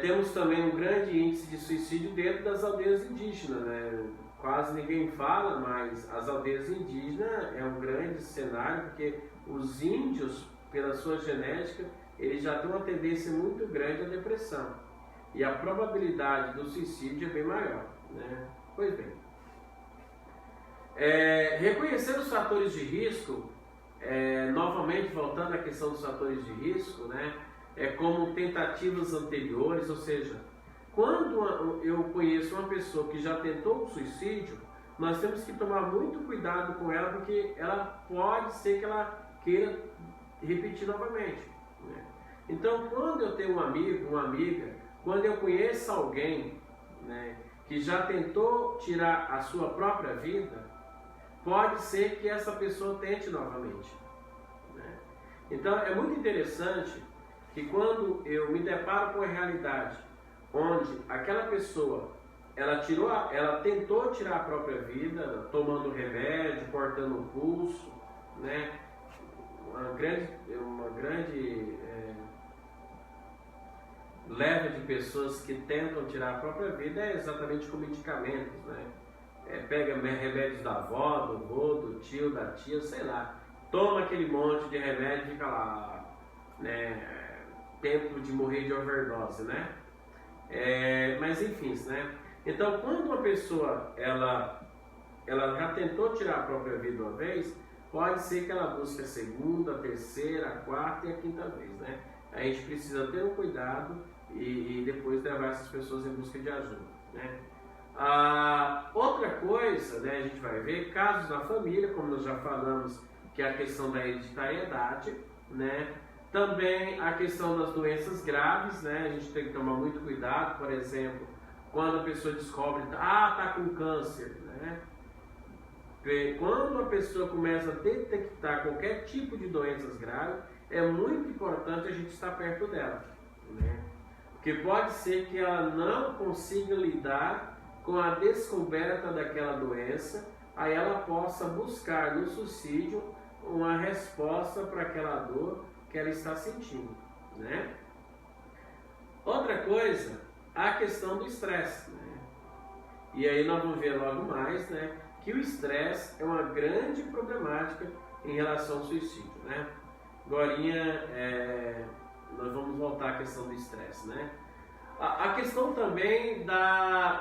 Temos também um grande índice de suicídio dentro das aldeias indígenas, né? Quase ninguém fala, mas as aldeias indígenas é um grande cenário, porque os índios, pela sua genética, eles já têm uma tendência muito grande à depressão. E a probabilidade do suicídio é bem maior, né? Pois bem. Reconhecer os fatores de risco, novamente voltando à questão dos fatores de risco, né? Como tentativas anteriores, ou seja, quando eu conheço uma pessoa que já tentou o suicídio, nós temos que tomar muito cuidado com ela, porque ela pode ser que ela queira repetir novamente, né? Então, quando eu tenho um amigo, uma amiga, quando eu conheço alguém, né, que já tentou tirar a sua própria vida, pode ser que essa pessoa tente novamente, né? Então, é muito interessante que quando eu me deparo com a realidade onde aquela pessoa ela tentou tirar a própria vida, tomando remédio, cortando o pulso, né? Uma grande leva de pessoas que tentam tirar a própria vida é exatamente com medicamentos, né? Pega remédios da avó, do avô, do tio, da tia, sei lá, toma aquele monte de remédio e fica lá, né? Tempo de morrer de overdose, né? Mas enfim, né? Então, quando uma pessoa ela já tentou tirar a própria vida uma vez, pode ser que ela busque a segunda, a terceira, a quarta e a quinta vez, né? A gente precisa ter um cuidado e depois levar essas pessoas em busca de ajuda, né? Outra coisa, né, a gente vai ver casos na família, como nós já falamos, que é a questão da hereditariedade, né? Também a questão das doenças graves, né? A gente tem que tomar muito cuidado, por exemplo, quando a pessoa descobre, tá com câncer, né? Quando a pessoa começa a detectar qualquer tipo de doenças graves, é muito importante a gente estar perto dela, né? Porque pode ser que ela não consiga lidar com a descoberta daquela doença, aí ela possa buscar no suicídio uma resposta para aquela dor que ela está sentindo, né? Outra coisa, a questão do estresse, né? E aí nós vamos ver logo mais, né, que o estresse é uma grande problemática em relação ao suicídio, né? Agorinha, nós vamos voltar à questão do estresse, né? A questão também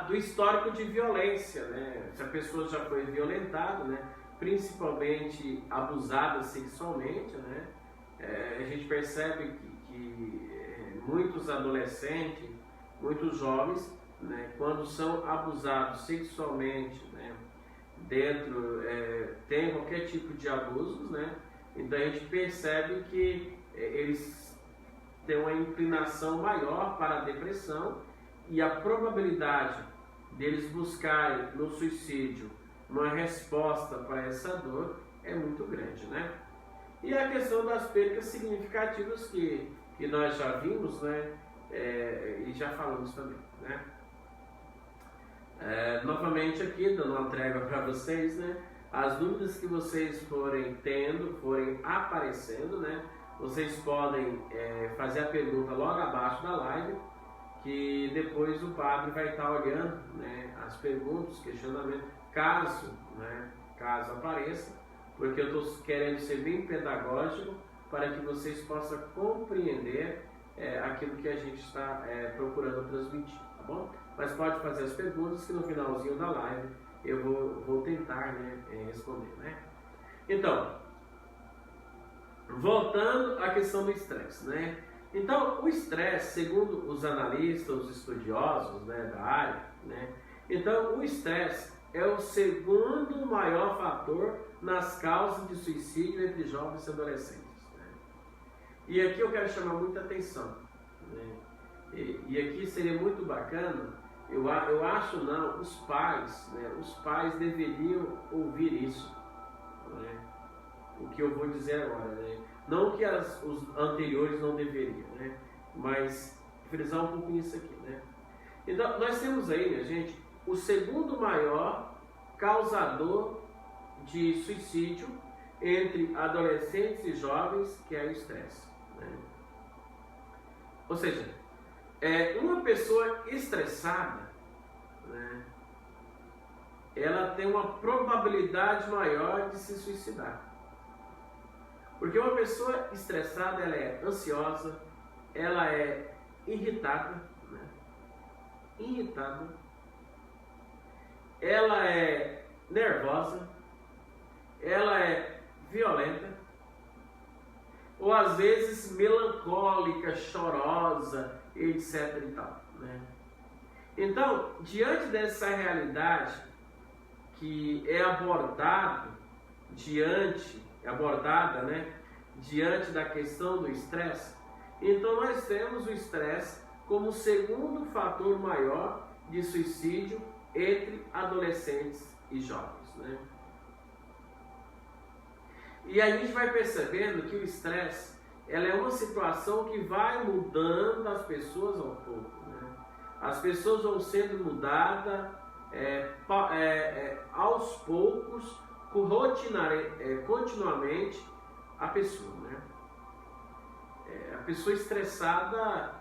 do histórico de violência, né? Se a pessoa já foi violentada, né, principalmente abusada sexualmente, né? A gente percebe que muitos adolescentes, muitos jovens, né, quando são abusados sexualmente, né, tem qualquer tipo de abusos, né? Então a gente percebe que eles têm uma inclinação maior para a depressão e a probabilidade deles buscarem no suicídio uma resposta para essa dor é muito grande, né? E a questão das percas significativas que nós já vimos, né? E já falamos também, né? Novamente aqui, dando uma trégua para vocês, né? As dúvidas que vocês forem tendo, forem aparecendo, né? Vocês podem fazer a pergunta logo abaixo da live, que depois o padre vai estar olhando, né, as perguntas, questionamentos, caso apareça, porque eu estou querendo ser bem pedagógico para que vocês possam compreender aquilo que a gente está procurando transmitir, tá bom? Mas pode fazer as perguntas que no finalzinho da live eu vou tentar, né, responder, né? Então, voltando à questão do estresse, né? Então, o estresse, segundo os analistas, os estudiosos, né, da área, né? Então, o estresse é o segundo maior fator nas causas de suicídio entre jovens e adolescentes, né? E aqui eu quero chamar muita atenção, né? E aqui seria muito bacana, eu acho não, os pais deveriam ouvir isso, né? O que eu vou dizer agora, né? Não que os anteriores não deveriam, né? Mas frisar um pouco nisso aqui, né? Então, nós temos aí, minha gente, o segundo maior causador de suicídio entre adolescentes e jovens, que é o estresse, né? Ou seja, uma pessoa estressada, né, ela tem uma probabilidade maior de se suicidar. Porque uma pessoa estressada, ela é ansiosa, ela é irritada, né? Ela é nervosa, ela é violenta, ou às vezes melancólica, chorosa, etc. e tal, né? Então, diante dessa realidade que é abordada, né, diante da questão do estresse, então nós temos o estresse como o segundo fator maior de suicídio entre adolescentes e jovens, né? E a gente vai percebendo que o estresse, ela é uma situação que vai mudando as pessoas ao pouco, né? As pessoas vão sendo mudadas aos poucos, continuamente, a pessoa, né? A pessoa estressada,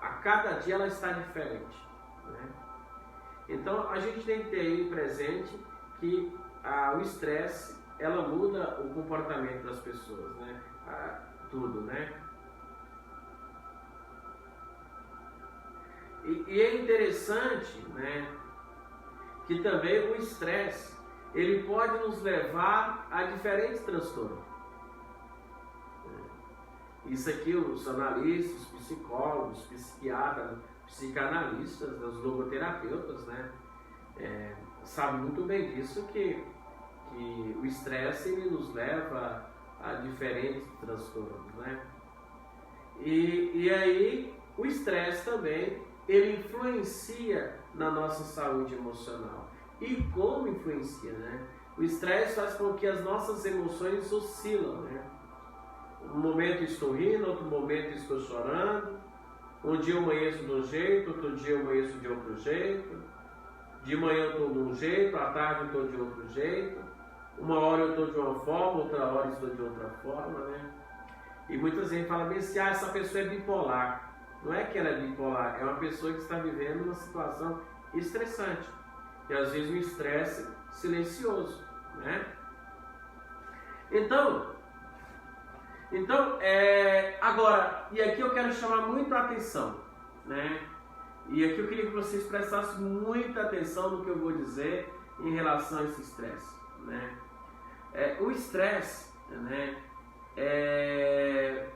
a cada dia ela está diferente, né? Então a gente tem que ter aí presente que o estresse, ela muda o comportamento das pessoas, né? Tudo, né? E é interessante, né, que também o estresse, ele pode nos levar a diferentes transtornos. Isso aqui os analistas, os psicólogos, psiquiatras, psicanalistas, os logoterapeutas, né, sabem muito bem disso, que o estresse ele nos leva a diferentes transtornos, né? E aí o estresse também ele influencia na nossa saúde emocional. E como influencia, né? O estresse faz com que as nossas emoções oscilam, né? Um momento estou rindo, outro momento estou chorando. Um dia eu amanheço de um jeito, outro dia eu amanheço de outro jeito. De manhã eu estou de um jeito, à tarde eu estou de outro jeito. Uma hora eu estou de uma forma, outra hora eu estou de outra forma, né? E muitas vezes falam bem assim, essa pessoa é bipolar. Não é que ela é bipolar, é uma pessoa que está vivendo uma situação estressante. E às vezes um estresse silencioso, né? Então agora, e aqui eu quero chamar muito a atenção, né? E aqui eu queria que vocês prestassem muita atenção no que eu vou dizer em relação a esse estresse, né? O estresse, né, é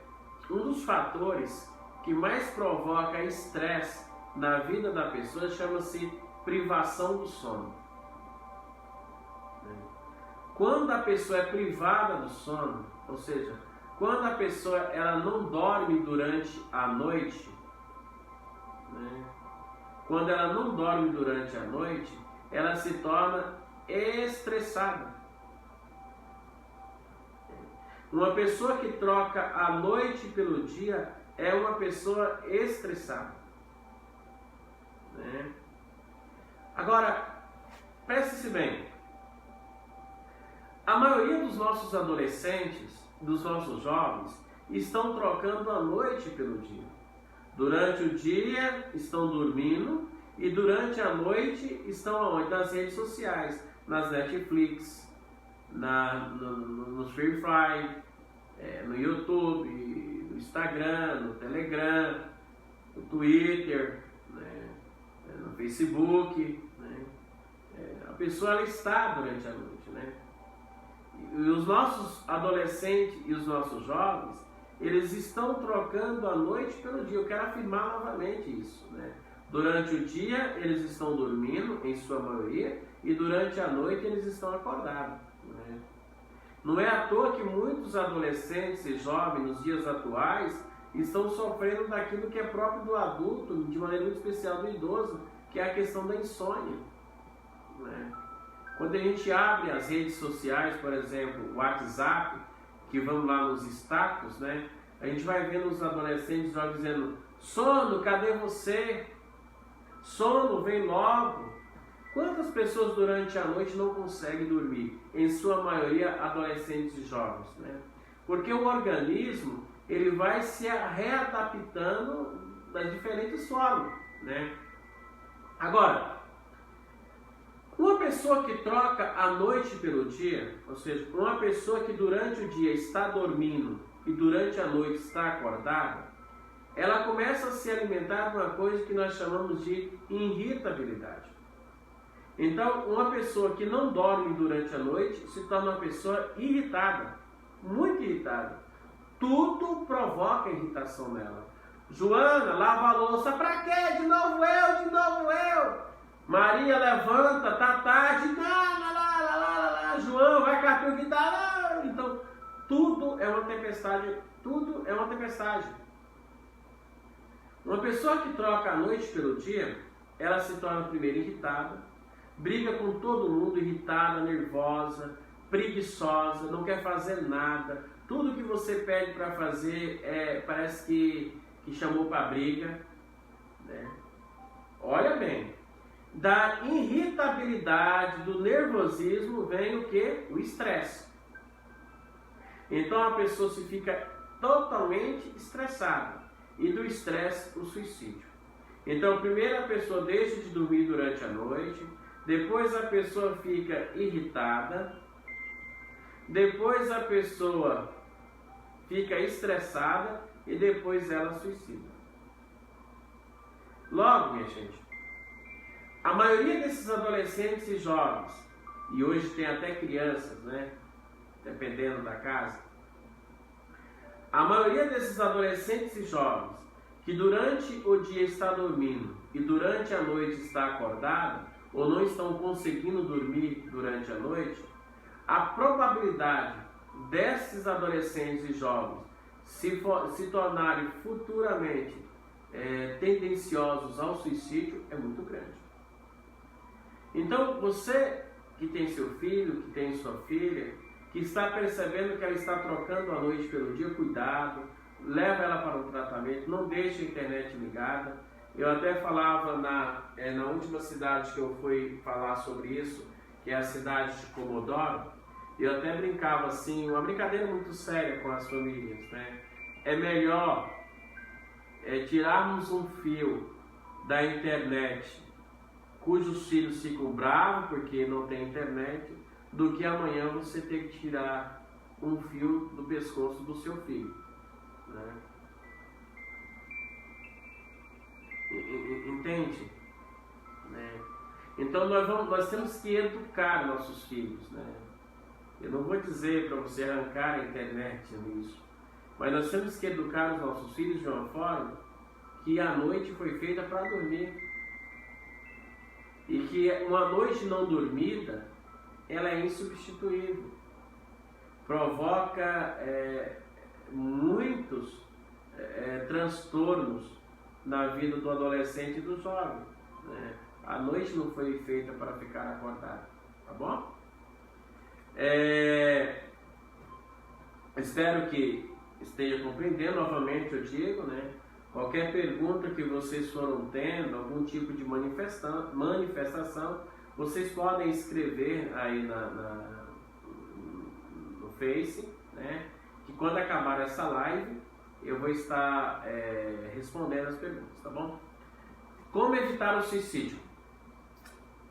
um dos fatores que mais provoca estresse na vida da pessoa, chama-se privação do sono. Quando a pessoa é privada do sono, ou seja, quando a pessoa ela não dorme durante a noite, né? Quando ela não dorme durante a noite, ela se torna estressada. Uma pessoa que troca a noite pelo dia é uma pessoa estressada, né? Agora, preste-se bem. A maioria dos nossos adolescentes, dos nossos jovens, estão trocando a noite pelo dia. Durante o dia estão dormindo e durante a noite estão aonde? Nas redes sociais, nas Netflix, no Free Fire, no YouTube, no Instagram, no Telegram, no Twitter, né, no Facebook, né. A pessoa ela está durante a noite, né? E os nossos adolescentes e os nossos jovens, eles estão trocando a noite pelo dia. Eu quero afirmar novamente isso, né? Durante o dia eles estão dormindo, em sua maioria, e durante a noite eles estão acordados, né? Não é à toa que muitos adolescentes e jovens nos dias atuais estão sofrendo daquilo que é próprio do adulto, de maneira muito especial do idoso, que é a questão da insônia, né? Quando a gente abre as redes sociais, por exemplo, o WhatsApp, que vamos lá nos status, né? A gente vai vendo os adolescentes já dizendo: sono, cadê você? Sono, vem logo. Quantas pessoas durante a noite não conseguem dormir? Em sua maioria, adolescentes e jovens, né? Porque o organismo, ele vai se readaptando das diferentes formas, né? Agora, uma pessoa que troca a noite pelo dia, ou seja, uma pessoa que durante o dia está dormindo e durante a noite está acordada, ela começa a se alimentar de uma coisa que nós chamamos de irritabilidade. Então, uma pessoa que não dorme durante a noite se torna uma pessoa irritada, muito irritada. Tudo provoca irritação nela. Joana, lava a louça, pra quê? De novo eu. Maria, levanta, tá tarde, João, vai carpir o guitarra. Então, tudo é uma tempestade, Uma pessoa que troca a noite pelo dia, ela se torna primeiro irritada, briga com todo mundo, irritada, nervosa, preguiçosa, não quer fazer nada. Tudo que você pede para fazer parece que chamou para briga, né? Olha bem, da irritabilidade, do nervosismo vem o que? O estresse. Então a pessoa se fica totalmente estressada e do estresse o suicídio. Então primeiro a pessoa deixa de dormir durante a noite, depois a pessoa fica irritada, depois a pessoa fica estressada e depois ela suicida. Logo, minha gente, a maioria desses adolescentes e jovens, e hoje tem até crianças, né? Dependendo da casa, a maioria desses adolescentes e jovens que durante o dia está dormindo e durante a noite está acordado, ou não estão conseguindo dormir durante a noite, a probabilidade desses adolescentes e jovens se tornarem futuramente tendenciosos ao suicídio é muito grande. Então, você que tem seu filho, que tem sua filha, que está percebendo que ela está trocando a noite pelo dia, cuidado, leva ela para um tratamento, não deixe a internet ligada. Eu até falava na última cidade que eu fui falar sobre isso, que é a cidade de Comodoro, eu até brincava assim, uma brincadeira muito séria com as famílias, né? É melhor tirarmos um fio da internet cujos filhos ficam bravos porque não tem internet, do que amanhã você ter que tirar um fio do pescoço do seu filho, né? Entende? Né? Então nós temos que educar nossos filhos, né? Eu não vou dizer para você arrancar a internet nisso, mas nós temos que educar os nossos filhos de uma forma que a noite foi feita para dormir. E que uma noite não dormida, ela é insubstituível. Provoca muitos transtornos na vida do adolescente e do jovem, né? A noite não foi feita para ficar acordado, tá bom? Espero que esteja compreendendo. Novamente eu digo, né? Qualquer pergunta que vocês foram tendo, algum tipo de manifestação, vocês podem escrever aí no Face, né? Que quando acabar essa live, eu vou estar respondendo as perguntas, tá bom? Como evitar o suicídio?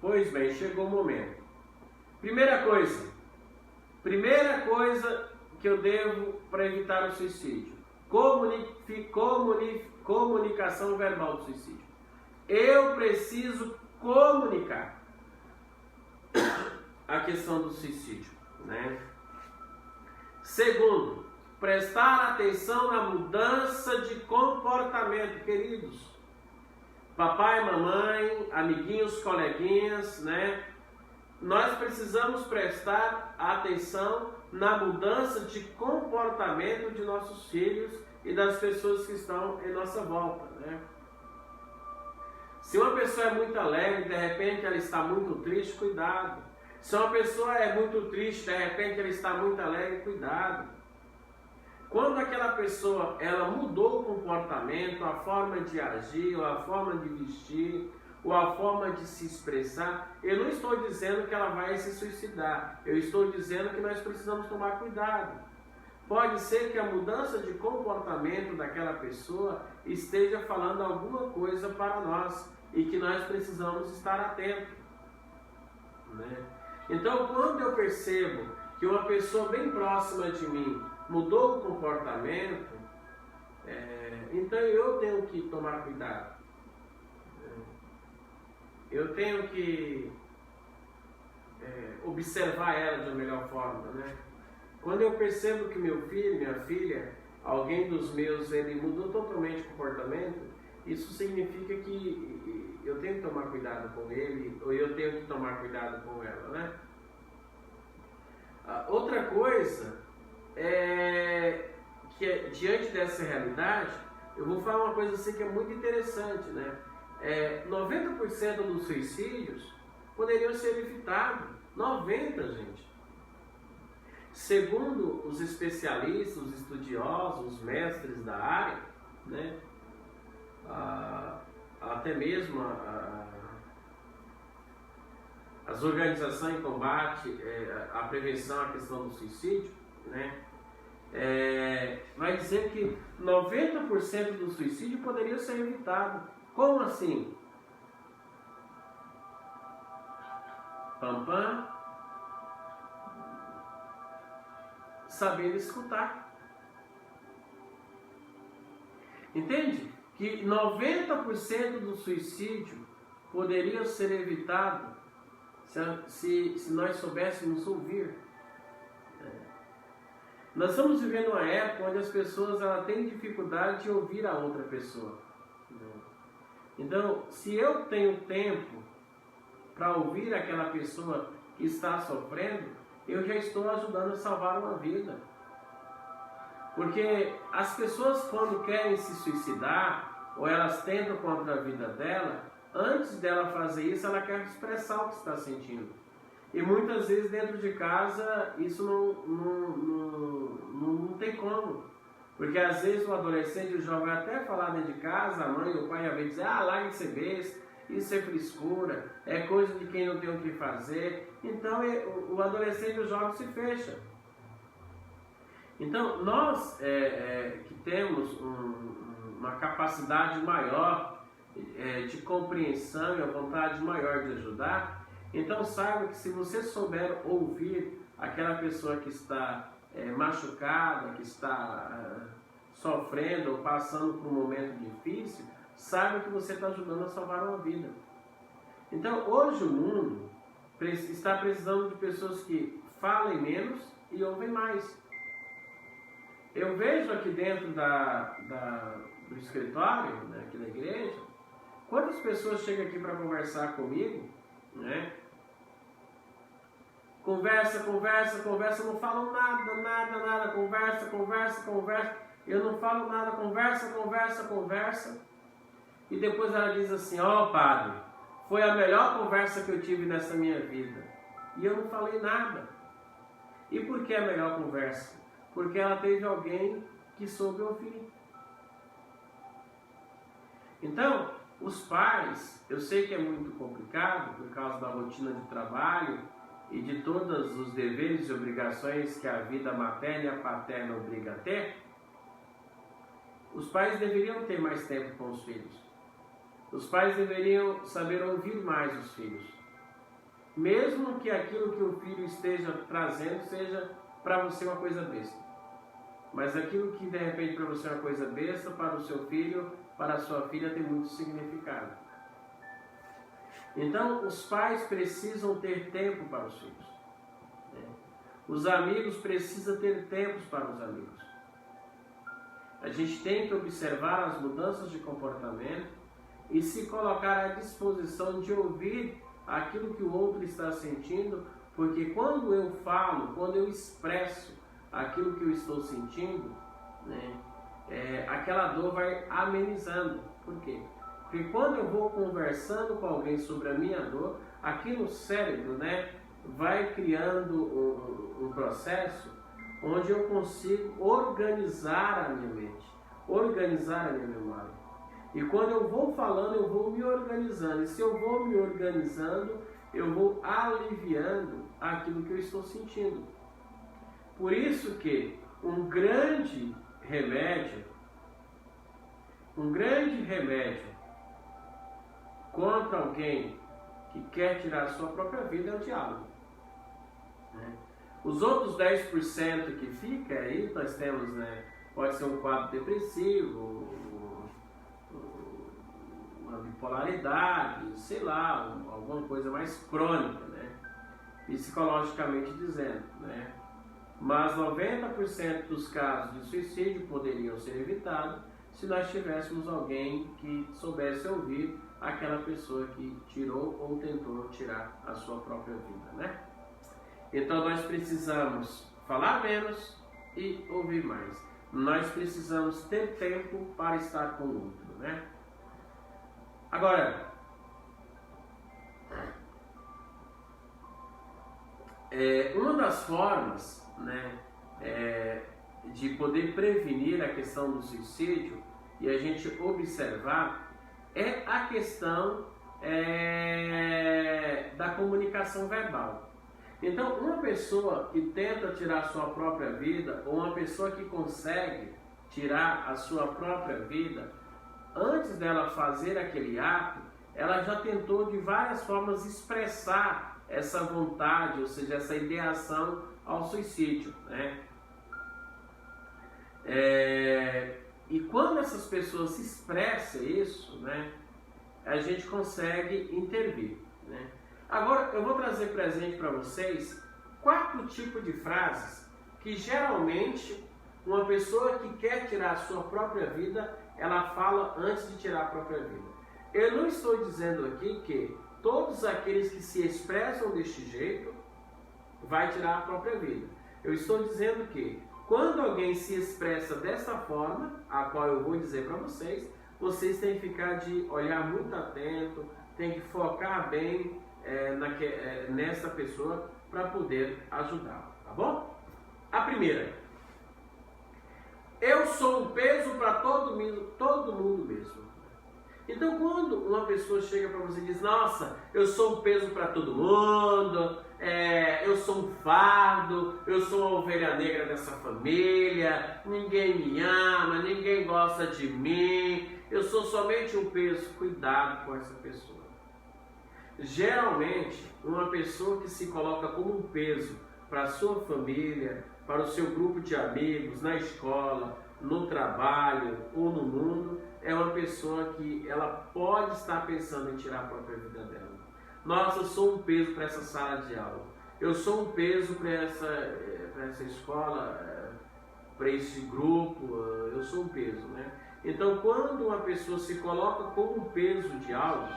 Pois bem, chegou o momento. Primeira coisa que eu devo para evitar o suicídio: comunicação verbal do suicídio. Eu preciso comunicar a questão do suicídio, né? Segundo, prestar atenção na mudança de comportamento, queridos. Papai, mamãe, amiguinhos, coleguinhas, né? Nós precisamos prestar atenção na mudança de comportamento de nossos filhos e das pessoas que estão em nossa volta, né? Se uma pessoa é muito alegre, de repente ela está muito triste, cuidado. Se uma pessoa é muito triste, de repente ela está muito alegre, cuidado. Quando aquela pessoa ela mudou o comportamento, a forma de agir, ou a forma de vestir, ou a forma de se expressar, eu não estou dizendo que ela vai se suicidar. Eu estou dizendo que nós precisamos tomar cuidado. Pode ser que a mudança de comportamento daquela pessoa esteja falando alguma coisa para nós e que nós precisamos estar atentos, né? Então, quando eu percebo que uma pessoa bem próxima de mim mudou o comportamento, então eu tenho que tomar cuidado. Eu tenho que observar ela de uma melhor forma, né? Quando eu percebo que meu filho, minha filha, alguém dos meus, ele mudou totalmente o comportamento, isso significa que eu tenho que tomar cuidado com ele, ou eu tenho que tomar cuidado com ela, né? Outra coisa que diante dessa realidade, eu vou falar uma coisa assim que é muito interessante, né? 90% dos suicídios poderiam ser evitados. 90%, gente. Segundo os especialistas, os estudiosos, os mestres da área, né? Até mesmo as organizações em combate à prevenção à questão do suicídio, né? Vai dizer que 90% do suicídio poderia ser evitado. Como assim? Pampam, saber escutar. Entende? Que 90% do suicídio poderia ser evitado se nós soubéssemos ouvir. Nós estamos vivendo uma época onde as pessoas têm dificuldade de ouvir a outra pessoa. Então, se eu tenho tempo para ouvir aquela pessoa que está sofrendo, eu já estou ajudando a salvar uma vida. Porque as pessoas, quando querem se suicidar, ou elas tentam contra a vida dela, antes dela fazer isso, ela quer expressar o que está sentindo. E muitas vezes dentro de casa isso não tem como. Porque às vezes o adolescente, o jovem até falar dentro de casa, a mãe ou o pai já vem dizer: larga de ser besta, isso é frescura, é coisa de quem não tem o que fazer. Então o adolescente e o jovem se fecha. Então nós que temos uma capacidade maior de compreensão e a vontade maior de ajudar, então saiba que se você souber ouvir aquela pessoa que está machucada, que está sofrendo ou passando por um momento difícil, saiba que você está ajudando a salvar uma vida. Então hoje o mundo está precisando de pessoas que falem menos e ouvem mais. Eu vejo aqui dentro do escritório, né, aqui da igreja, quantas pessoas chegam aqui para conversar comigo, né? conversa, não falo nada, conversa, eu não falo nada, conversa. E depois ela diz assim, padre, foi a melhor conversa que eu tive nessa minha vida. E eu não falei nada. E por que a melhor conversa? Porque ela teve alguém que soube ouvir. Então, os pais, eu sei que é muito complicado por causa da rotina de trabalho e de todos os deveres e obrigações que a vida materna e a paterna obriga a ter. Os pais deveriam ter mais tempo com os filhos. Os pais deveriam saber ouvir mais os filhos. Mesmo que aquilo que o filho esteja trazendo seja para você uma coisa besta. Mas aquilo que de repente para você é uma coisa besta, para o seu filho, para a sua filha tem muito significado. Então os pais precisam ter tempo para os filhos. Os amigos precisam ter tempos para os amigos. A gente tem que observar as mudanças de comportamento e se colocar à disposição de ouvir aquilo que o outro está sentindo, porque quando eu falo, quando eu expresso aquilo que eu estou sentindo, aquela dor vai amenizando. Por quê? Porque quando eu vou conversando com alguém sobre a minha dor, aqui no cérebro, vai criando um processo onde eu consigo organizar a minha mente, organizar a minha memória. E quando eu vou falando, eu vou me organizando. E se eu vou me organizando, eu vou aliviando aquilo que eu estou sentindo. Por isso que um grande remédio contra alguém que quer tirar a sua própria vida é o diálogo. Os outros 10% que fica aí, nós temos, pode ser um quadro depressivo, uma bipolaridade, sei lá, alguma coisa mais crônica, psicologicamente dizendo, Mas 90% dos casos de suicídio poderiam ser evitados se nós tivéssemos alguém que soubesse ouvir aquela pessoa que tirou ou tentou tirar a sua própria vida, Então nós precisamos falar menos e ouvir mais. Nós precisamos ter tempo para estar com o outro, Agora, uma das formas, de poder prevenir a questão do suicídio e a gente observar é a questão da comunicação verbal. Então, uma pessoa que tenta tirar a sua própria vida ou uma pessoa que consegue tirar a sua própria vida, antes dela fazer aquele ato, ela já tentou de várias formas expressar essa vontade, ou seja, essa ideação ao suicídio, E quando essas pessoas expressam isso, a gente consegue intervir, Agora, eu vou trazer presente para vocês 4 tipos de frases que geralmente uma pessoa que quer tirar a sua própria vida, ela fala antes de tirar a própria vida. Eu não estou dizendo aqui que todos aqueles que se expressam deste jeito vai tirar a própria vida. Eu estou dizendo que quando alguém se expressa dessa forma, a qual eu vou dizer para vocês, vocês têm que ficar de olhar muito atento, tem que focar bem nessa pessoa para poder ajudá-la, tá bom? A primeira: eu sou um peso para todo mundo mesmo. Então, quando uma pessoa chega para você e diz, nossa, eu sou um peso para todo mundo, eu sou um fardo, eu sou uma ovelha negra dessa família, ninguém me ama, ninguém gosta de mim, eu sou somente um peso. Cuidado com essa pessoa. Geralmente, uma pessoa que se coloca como um peso para a sua família, para o seu grupo de amigos, na escola, no trabalho ou no mundo, é uma pessoa que ela pode estar pensando em tirar a própria vida dela. Nossa, eu sou um peso para essa sala de aula. Eu sou um peso para essa escola, para esse grupo, eu sou um peso, Então, quando uma pessoa se coloca como um peso de algo,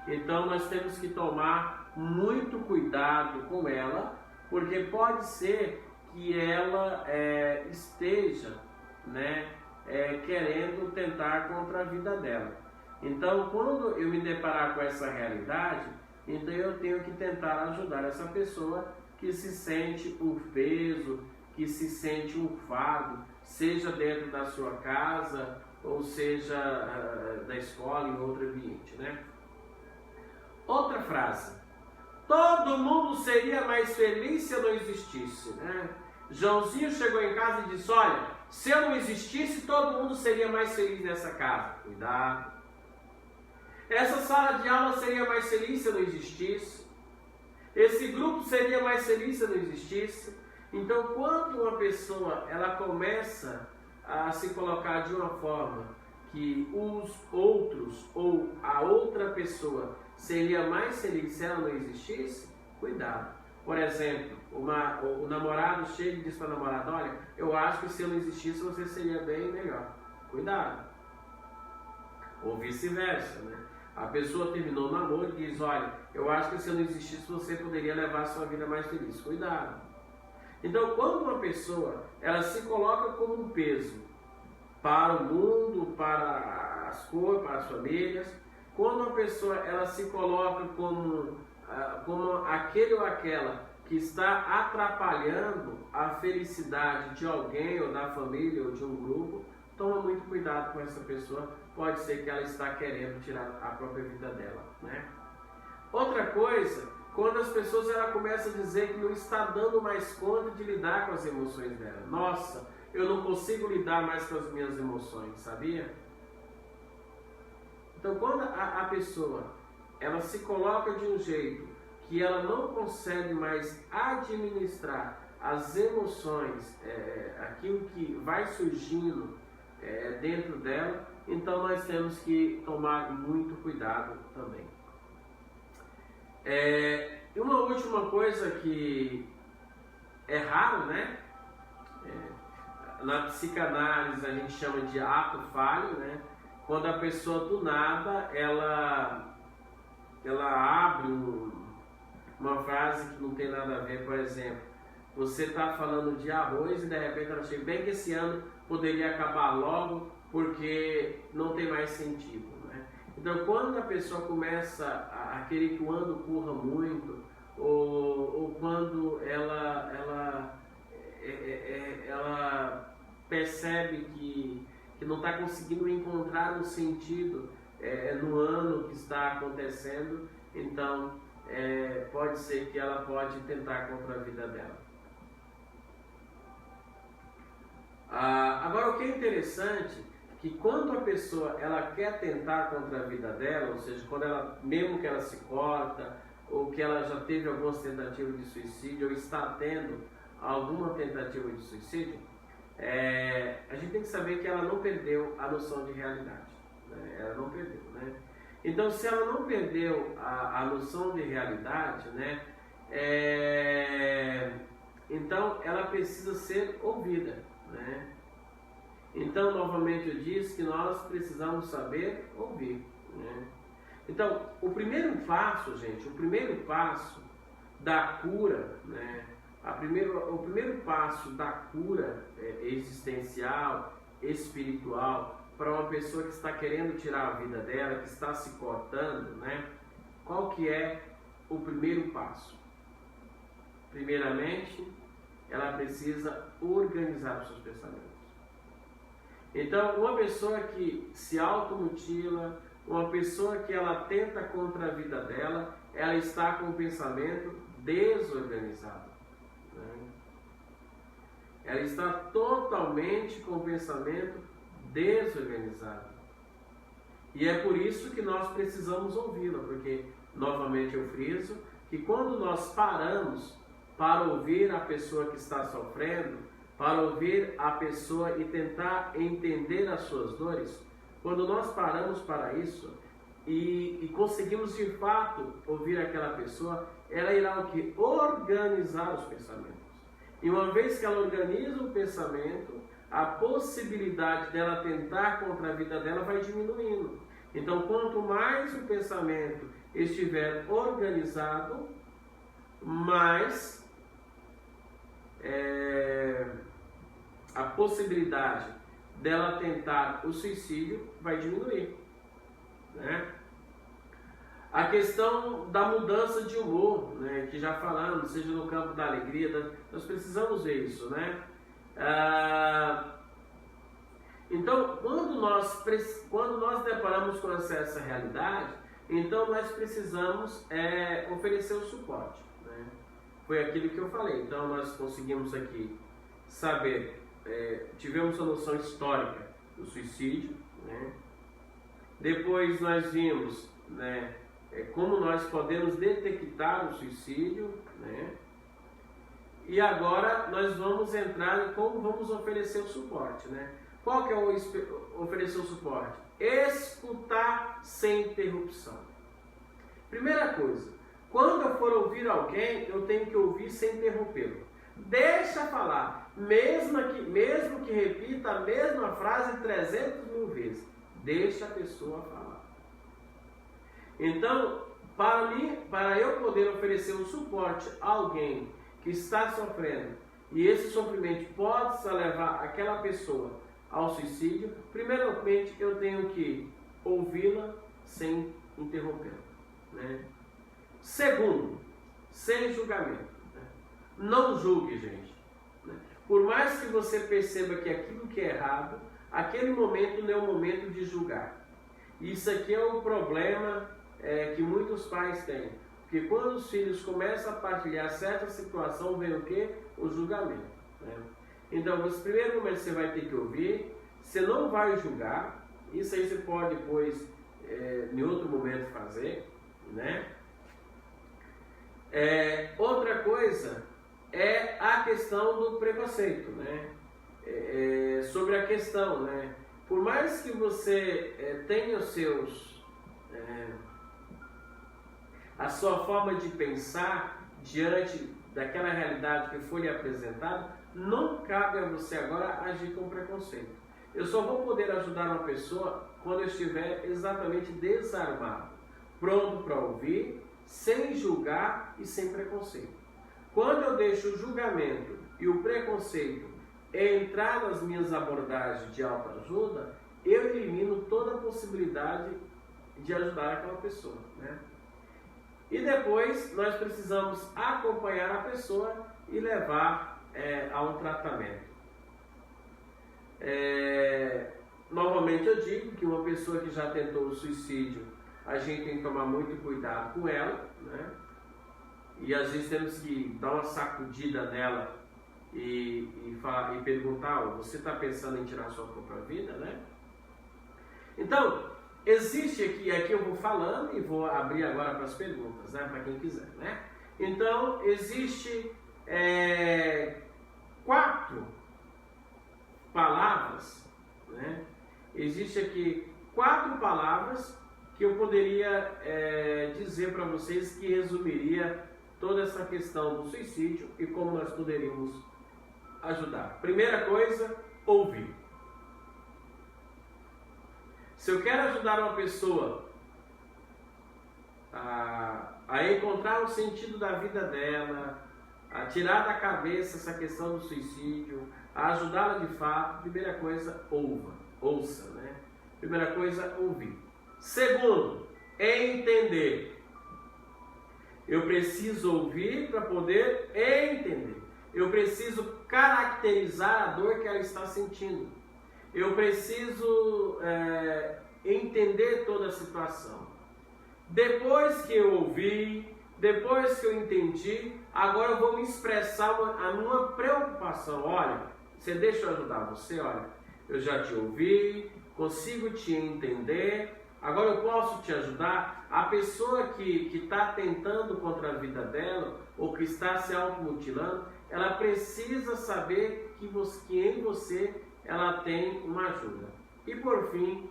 então nós temos que tomar muito cuidado com ela, porque pode ser que ela esteja, né, querendo tentar contra a vida dela. Então, quando eu me deparar com essa realidade, então eu tenho que tentar ajudar essa pessoa que se sente um peso, que se sente um fardo, seja dentro da sua casa ou seja da escola, em outro ambiente, né? Outra frase: todo mundo seria mais feliz se eu não existisse, né? Joãozinho chegou em casa e disse: olha, se eu não existisse, todo mundo seria mais feliz nessa casa. Cuidado. Essa sala de aula seria mais feliz se eu não existisse. Esse grupo seria mais feliz se eu não existisse. Então, quando uma pessoa ela começa a se colocar de uma forma que os outros ou a outra pessoa seria mais feliz se ela não existisse, cuidado. Por exemplo, o namorado chega e diz para a namorada: olha, eu acho que se eu não existisse você seria bem melhor. Cuidado. Ou vice-versa, né? A pessoa terminou o namoro e diz: olha, eu acho que se eu não existisse você poderia levar a sua vida mais feliz. Cuidado. Então, quando uma pessoa ela se coloca como um peso para o mundo, para as cores, para as famílias, quando uma pessoa ela se coloca como aquele ou aquela que está atrapalhando a felicidade de alguém ou da família ou de um grupo, toma muito cuidado com essa pessoa. Pode ser que ela está querendo tirar a própria vida dela, né? Outra coisa, quando as pessoas ela começam a dizer que não está dando mais conta de lidar com as emoções dela. Nossa, eu não consigo lidar mais com as minhas emoções, sabia? Então, quando a pessoa ela se coloca de um jeito que ela não consegue mais administrar as emoções, aquilo que vai surgindo dentro dela, então nós temos que tomar muito cuidado também. E uma última coisa que é raro, né? Na psicanálise a gente chama de ato falho, né? Quando a pessoa do nada ela abre uma frase que não tem nada a ver. Por exemplo, você está falando de arroz e de repente ela chega: bem que esse ano poderia acabar logo porque não tem mais sentido, né? Então, quando a pessoa começa a querer que o ano corra muito, ou quando ela percebe que não está conseguindo encontrar um sentido no ano que está acontecendo, então pode ser que ela pode tentar contra a vida dela. Agora, o que é interessante que quando a pessoa ela quer tentar contra a vida dela, ou seja, quando ela, mesmo que ela se corta, ou que ela já teve algumas tentativas de suicídio, ou está tendo alguma tentativa de suicídio, a gente tem que saber que ela não perdeu a noção de realidade, né? Ela não perdeu, né? Então, se ela não perdeu a noção de realidade, né? Então ela precisa ser ouvida, né? Então, novamente eu disse que nós precisamos saber ouvir, né? Então, o primeiro passo, gente, o primeiro passo da cura, né? O primeiro passo da cura existencial, espiritual, para uma pessoa que está querendo tirar a vida dela, que está se cortando, né? Qual que é o primeiro passo? Primeiramente, ela precisa organizar os seus pensamentos. Então, uma pessoa que se automutila, uma pessoa que ela tenta contra a vida dela, ela está com o pensamento desorganizado, né? Ela está totalmente com o pensamento desorganizado. E é por isso que nós precisamos ouvi-la, porque, novamente eu friso, que quando nós paramos para ouvir a pessoa que está sofrendo, para ouvir a pessoa e tentar entender as suas dores, quando nós paramos para isso e conseguimos de fato ouvir aquela pessoa, ela irá o quê? Organizar os pensamentos. E uma vez que ela organiza o pensamento, a possibilidade dela tentar contra a vida dela vai diminuindo. Então, quanto mais o pensamento estiver organizado, mais a possibilidade dela tentar o suicídio vai diminuir, né? A questão da mudança de humor, né, que já falamos, seja no campo da alegria, nós precisamos ver isso, né? Então, quando nós deparamos com essa realidade, então nós precisamos oferecer o suporte, né? Foi aquilo que eu falei. Então, nós conseguimos aqui saber, tivemos a noção histórica do suicídio, né? Depois nós vimos, né, como nós podemos detectar o suicídio, né? E agora nós vamos entrar em como vamos oferecer o suporte, né? Qual que é oferecer o suporte? Escutar sem interrupção. Primeira coisa, quando eu for ouvir alguém, eu tenho que ouvir sem interrompê-lo. Deixa falar, mesmo que repita a mesma frase 300.000 vezes. Deixa a pessoa falar. Então, para eu poder oferecer um suporte a alguém que está sofrendo e esse sofrimento possa levar aquela pessoa ao suicídio, primeiramente eu tenho que ouvi-la sem interrompê-la, né? Segundo, sem julgamento, né? Não julgue, gente, né? Por mais que você perceba que aquilo que é errado, aquele momento não é o momento de julgar. Isso aqui é o problema que muitos pais têm. Porque quando os filhos começam a partilhar certa situação, vem o quê? O julgamento, né? Então, no primeiro momento você vai ter que ouvir, você não vai julgar, isso aí você pode depois, em outro momento, fazer, né? Outra coisa é a questão do preconceito, né? Sobre a questão, né? Por mais que você tenha os seus... a sua forma de pensar diante daquela realidade que foi lhe apresentada, não cabe a você agora agir com preconceito. Eu só vou poder ajudar uma pessoa quando eu estiver exatamente desarmado, pronto para ouvir, sem julgar e sem preconceito. Quando eu deixo o julgamento e o preconceito entrar nas minhas abordagens de autoajuda, eu elimino toda a possibilidade de ajudar aquela pessoa, né? E depois nós precisamos acompanhar a pessoa e levar a um tratamento. Novamente eu digo que uma pessoa que já tentou o suicídio, a gente tem que tomar muito cuidado com ela, né? E às vezes temos que dar uma sacudida nela e perguntar: você está pensando em tirar a sua própria vida, né? Então, existe aqui eu vou falando e vou abrir agora para as perguntas, né? Para quem quiser, né? Então, existe 4 palavras, né? Existe aqui 4 palavras que eu poderia dizer para vocês que resumiria toda essa questão do suicídio e como nós poderíamos ajudar. Primeira coisa, ouvir. Se eu quero ajudar uma pessoa a encontrar o sentido da vida dela, a tirar da cabeça essa questão do suicídio, a ajudá-la de fato, primeira coisa, ouça, né? Primeira coisa, ouvir. Segundo, entender. Eu preciso ouvir para poder entender. Eu preciso caracterizar a dor que ela está sentindo. Eu preciso entender toda a situação. Depois que eu ouvi, depois que eu entendi, agora eu vou me expressar a minha preocupação. Olha, você deixa eu ajudar você? Olha, eu já te ouvi, consigo te entender, agora eu posso te ajudar. A pessoa que está tentando contra a vida dela, ou que está se automutilando, ela precisa saber que em você ela tem uma ajuda. E por fim,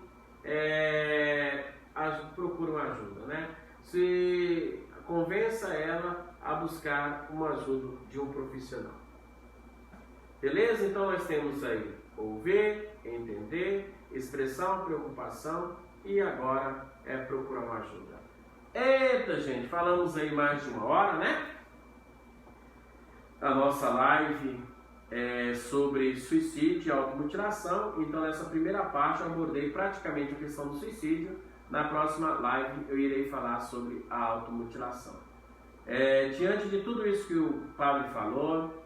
procura uma ajuda, né? Se convença ela a buscar uma ajuda de um profissional. Beleza? Então nós temos aí ouvir, entender, expressar uma preocupação e agora procurar uma ajuda. Eita, gente, falamos aí mais de 1 hora, né? A nossa live é sobre suicídio e automutilação. Então, nessa primeira parte, eu abordei praticamente a questão do suicídio. Na próxima live, eu irei falar sobre a automutilação. Diante de tudo isso que o padre falou,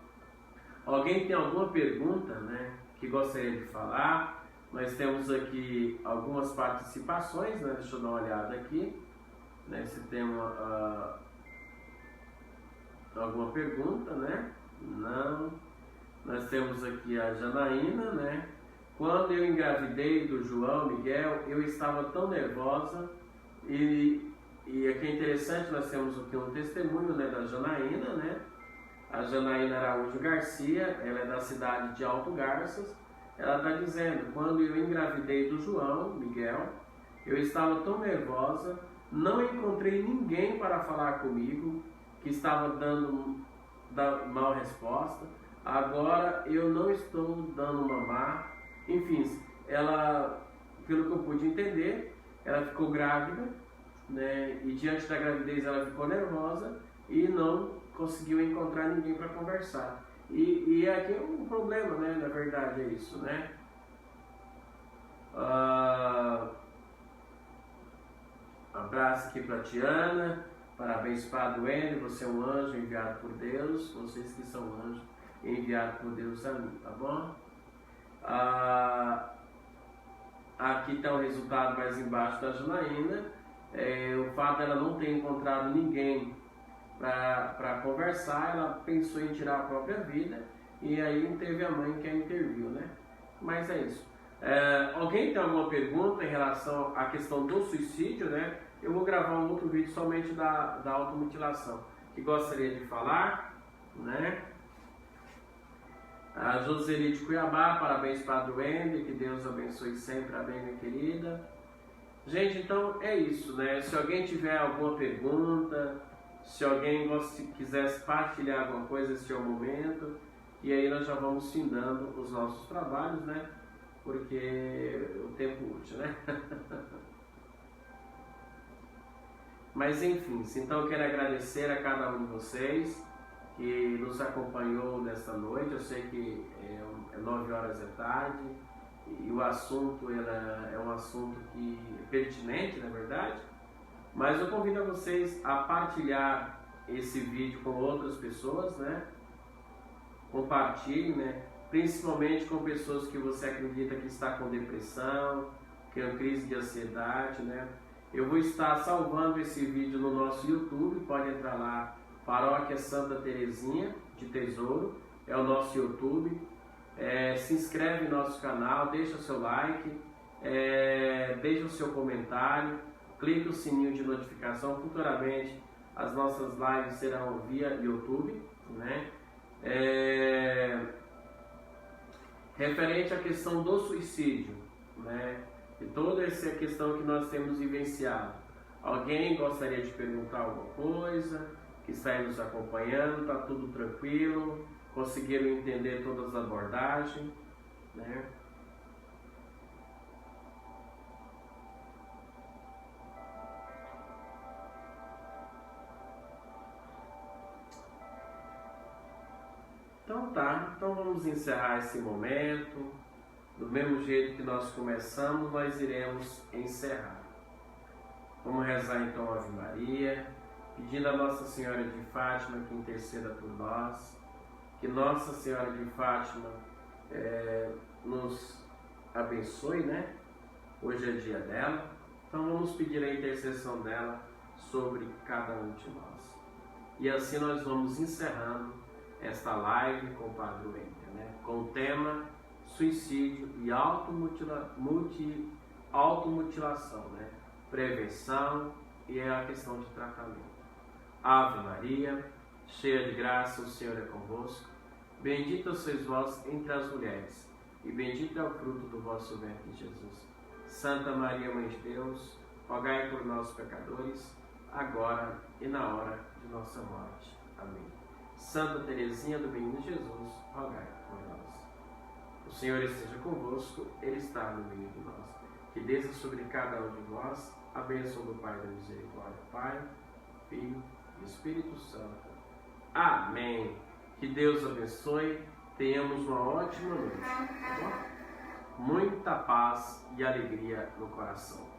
alguém tem alguma pergunta, né, que gostaria de falar? Nós temos aqui algumas participações, né? Deixa eu dar uma olhada aqui, né, se tem alguma pergunta, né? Não. Nós temos aqui a Janaína, né? Quando eu engravidei do João Miguel, eu estava tão nervosa e aqui é interessante, nós temos aqui um testemunho, né, da Janaína, né? A Janaína Araújo Garcia, ela é da cidade de Alto Garças. Ela está dizendo, quando eu engravidei do João Miguel, eu estava tão nervosa, não encontrei ninguém para falar comigo, que estava dando mal resposta. Agora eu não estou dando mamar. Enfim, ela, pelo que eu pude entender, ela ficou grávida, né? E diante da gravidez ela ficou nervosa e não conseguiu encontrar ninguém para conversar. E aqui é um problema, né? Na verdade é isso, né? Abraço aqui para a Tiana. Parabéns, Padre Wendel, você é um anjo enviado por Deus. Vocês que são anjos enviados por Deus a mim, tá bom? Aqui está o resultado mais embaixo da Janaína. O fato dela não ter encontrado ninguém para conversar, ela pensou em tirar a própria vida e aí teve a mãe que a interviu, né? Mas é isso. Alguém tem alguma pergunta em relação à questão do suicídio, né? Eu vou gravar um outro vídeo somente da automutilação, que gostaria de falar, né? A Joseli de Cuiabá, parabéns, Padre Wendel, que Deus abençoe sempre, amém, minha querida. Gente, então é isso, né? Se alguém tiver alguma pergunta, se alguém quisesse partilhar alguma coisa, esse é o momento, e aí nós já vamos findando os nossos trabalhos, né? Porque o tempo útil, né? Mas enfim, então eu quero agradecer a cada um de vocês que nos acompanhou nesta noite. Eu sei que é 9 horas da tarde e o assunto é um assunto que é pertinente, na verdade, mas eu convido a vocês a partilhar esse vídeo com outras pessoas, né? Compartilhe, né? Principalmente com pessoas que você acredita que está com depressão, que é uma crise de ansiedade, né? Eu vou estar salvando esse vídeo no nosso YouTube, pode entrar lá, Paróquia Santa Terezinha de Tesouro, é o nosso YouTube. Se inscreve no nosso canal, deixa o seu like, deixa o seu comentário, clica o sininho de notificação. Futuramente as nossas lives serão via YouTube, né? Referente à questão do suicídio, né? E toda essa questão que nós temos vivenciado. Alguém gostaria de perguntar alguma coisa? Que está aí nos acompanhando, está tudo tranquilo? Conseguiram entender todas as abordagens, né? Então tá, então vamos encerrar esse momento. Do mesmo jeito que nós começamos, nós iremos encerrar. Vamos rezar então a Ave Maria, pedindo a Nossa Senhora de Fátima que interceda por nós, que Nossa Senhora de Fátima nos abençoe, né? Hoje é dia dela, então vamos pedir a intercessão dela sobre cada um de nós. E assim nós vamos encerrando esta live com o Padre Wendel, né? Com o tema suicídio e automutilação, né? Prevenção e a questão de tratamento. Ave Maria, cheia de graça, o Senhor é convosco. Bendita sois vós entre as mulheres, e bendito é o fruto do vosso ventre, Jesus. Santa Maria, Mãe de Deus, rogai por nós pecadores, agora e na hora de nossa morte. Amém. Santa Teresinha do Menino Jesus, rogai por nós. O Senhor esteja convosco, Ele está no meio de nós. que desça sobre cada um de nós a bênção do Pai da Misericórdia, Pai, Filho e Espírito Santo. Amém. Que Deus abençoe. Tenhamos uma ótima noite. Tá bom? Muita paz e alegria no coração.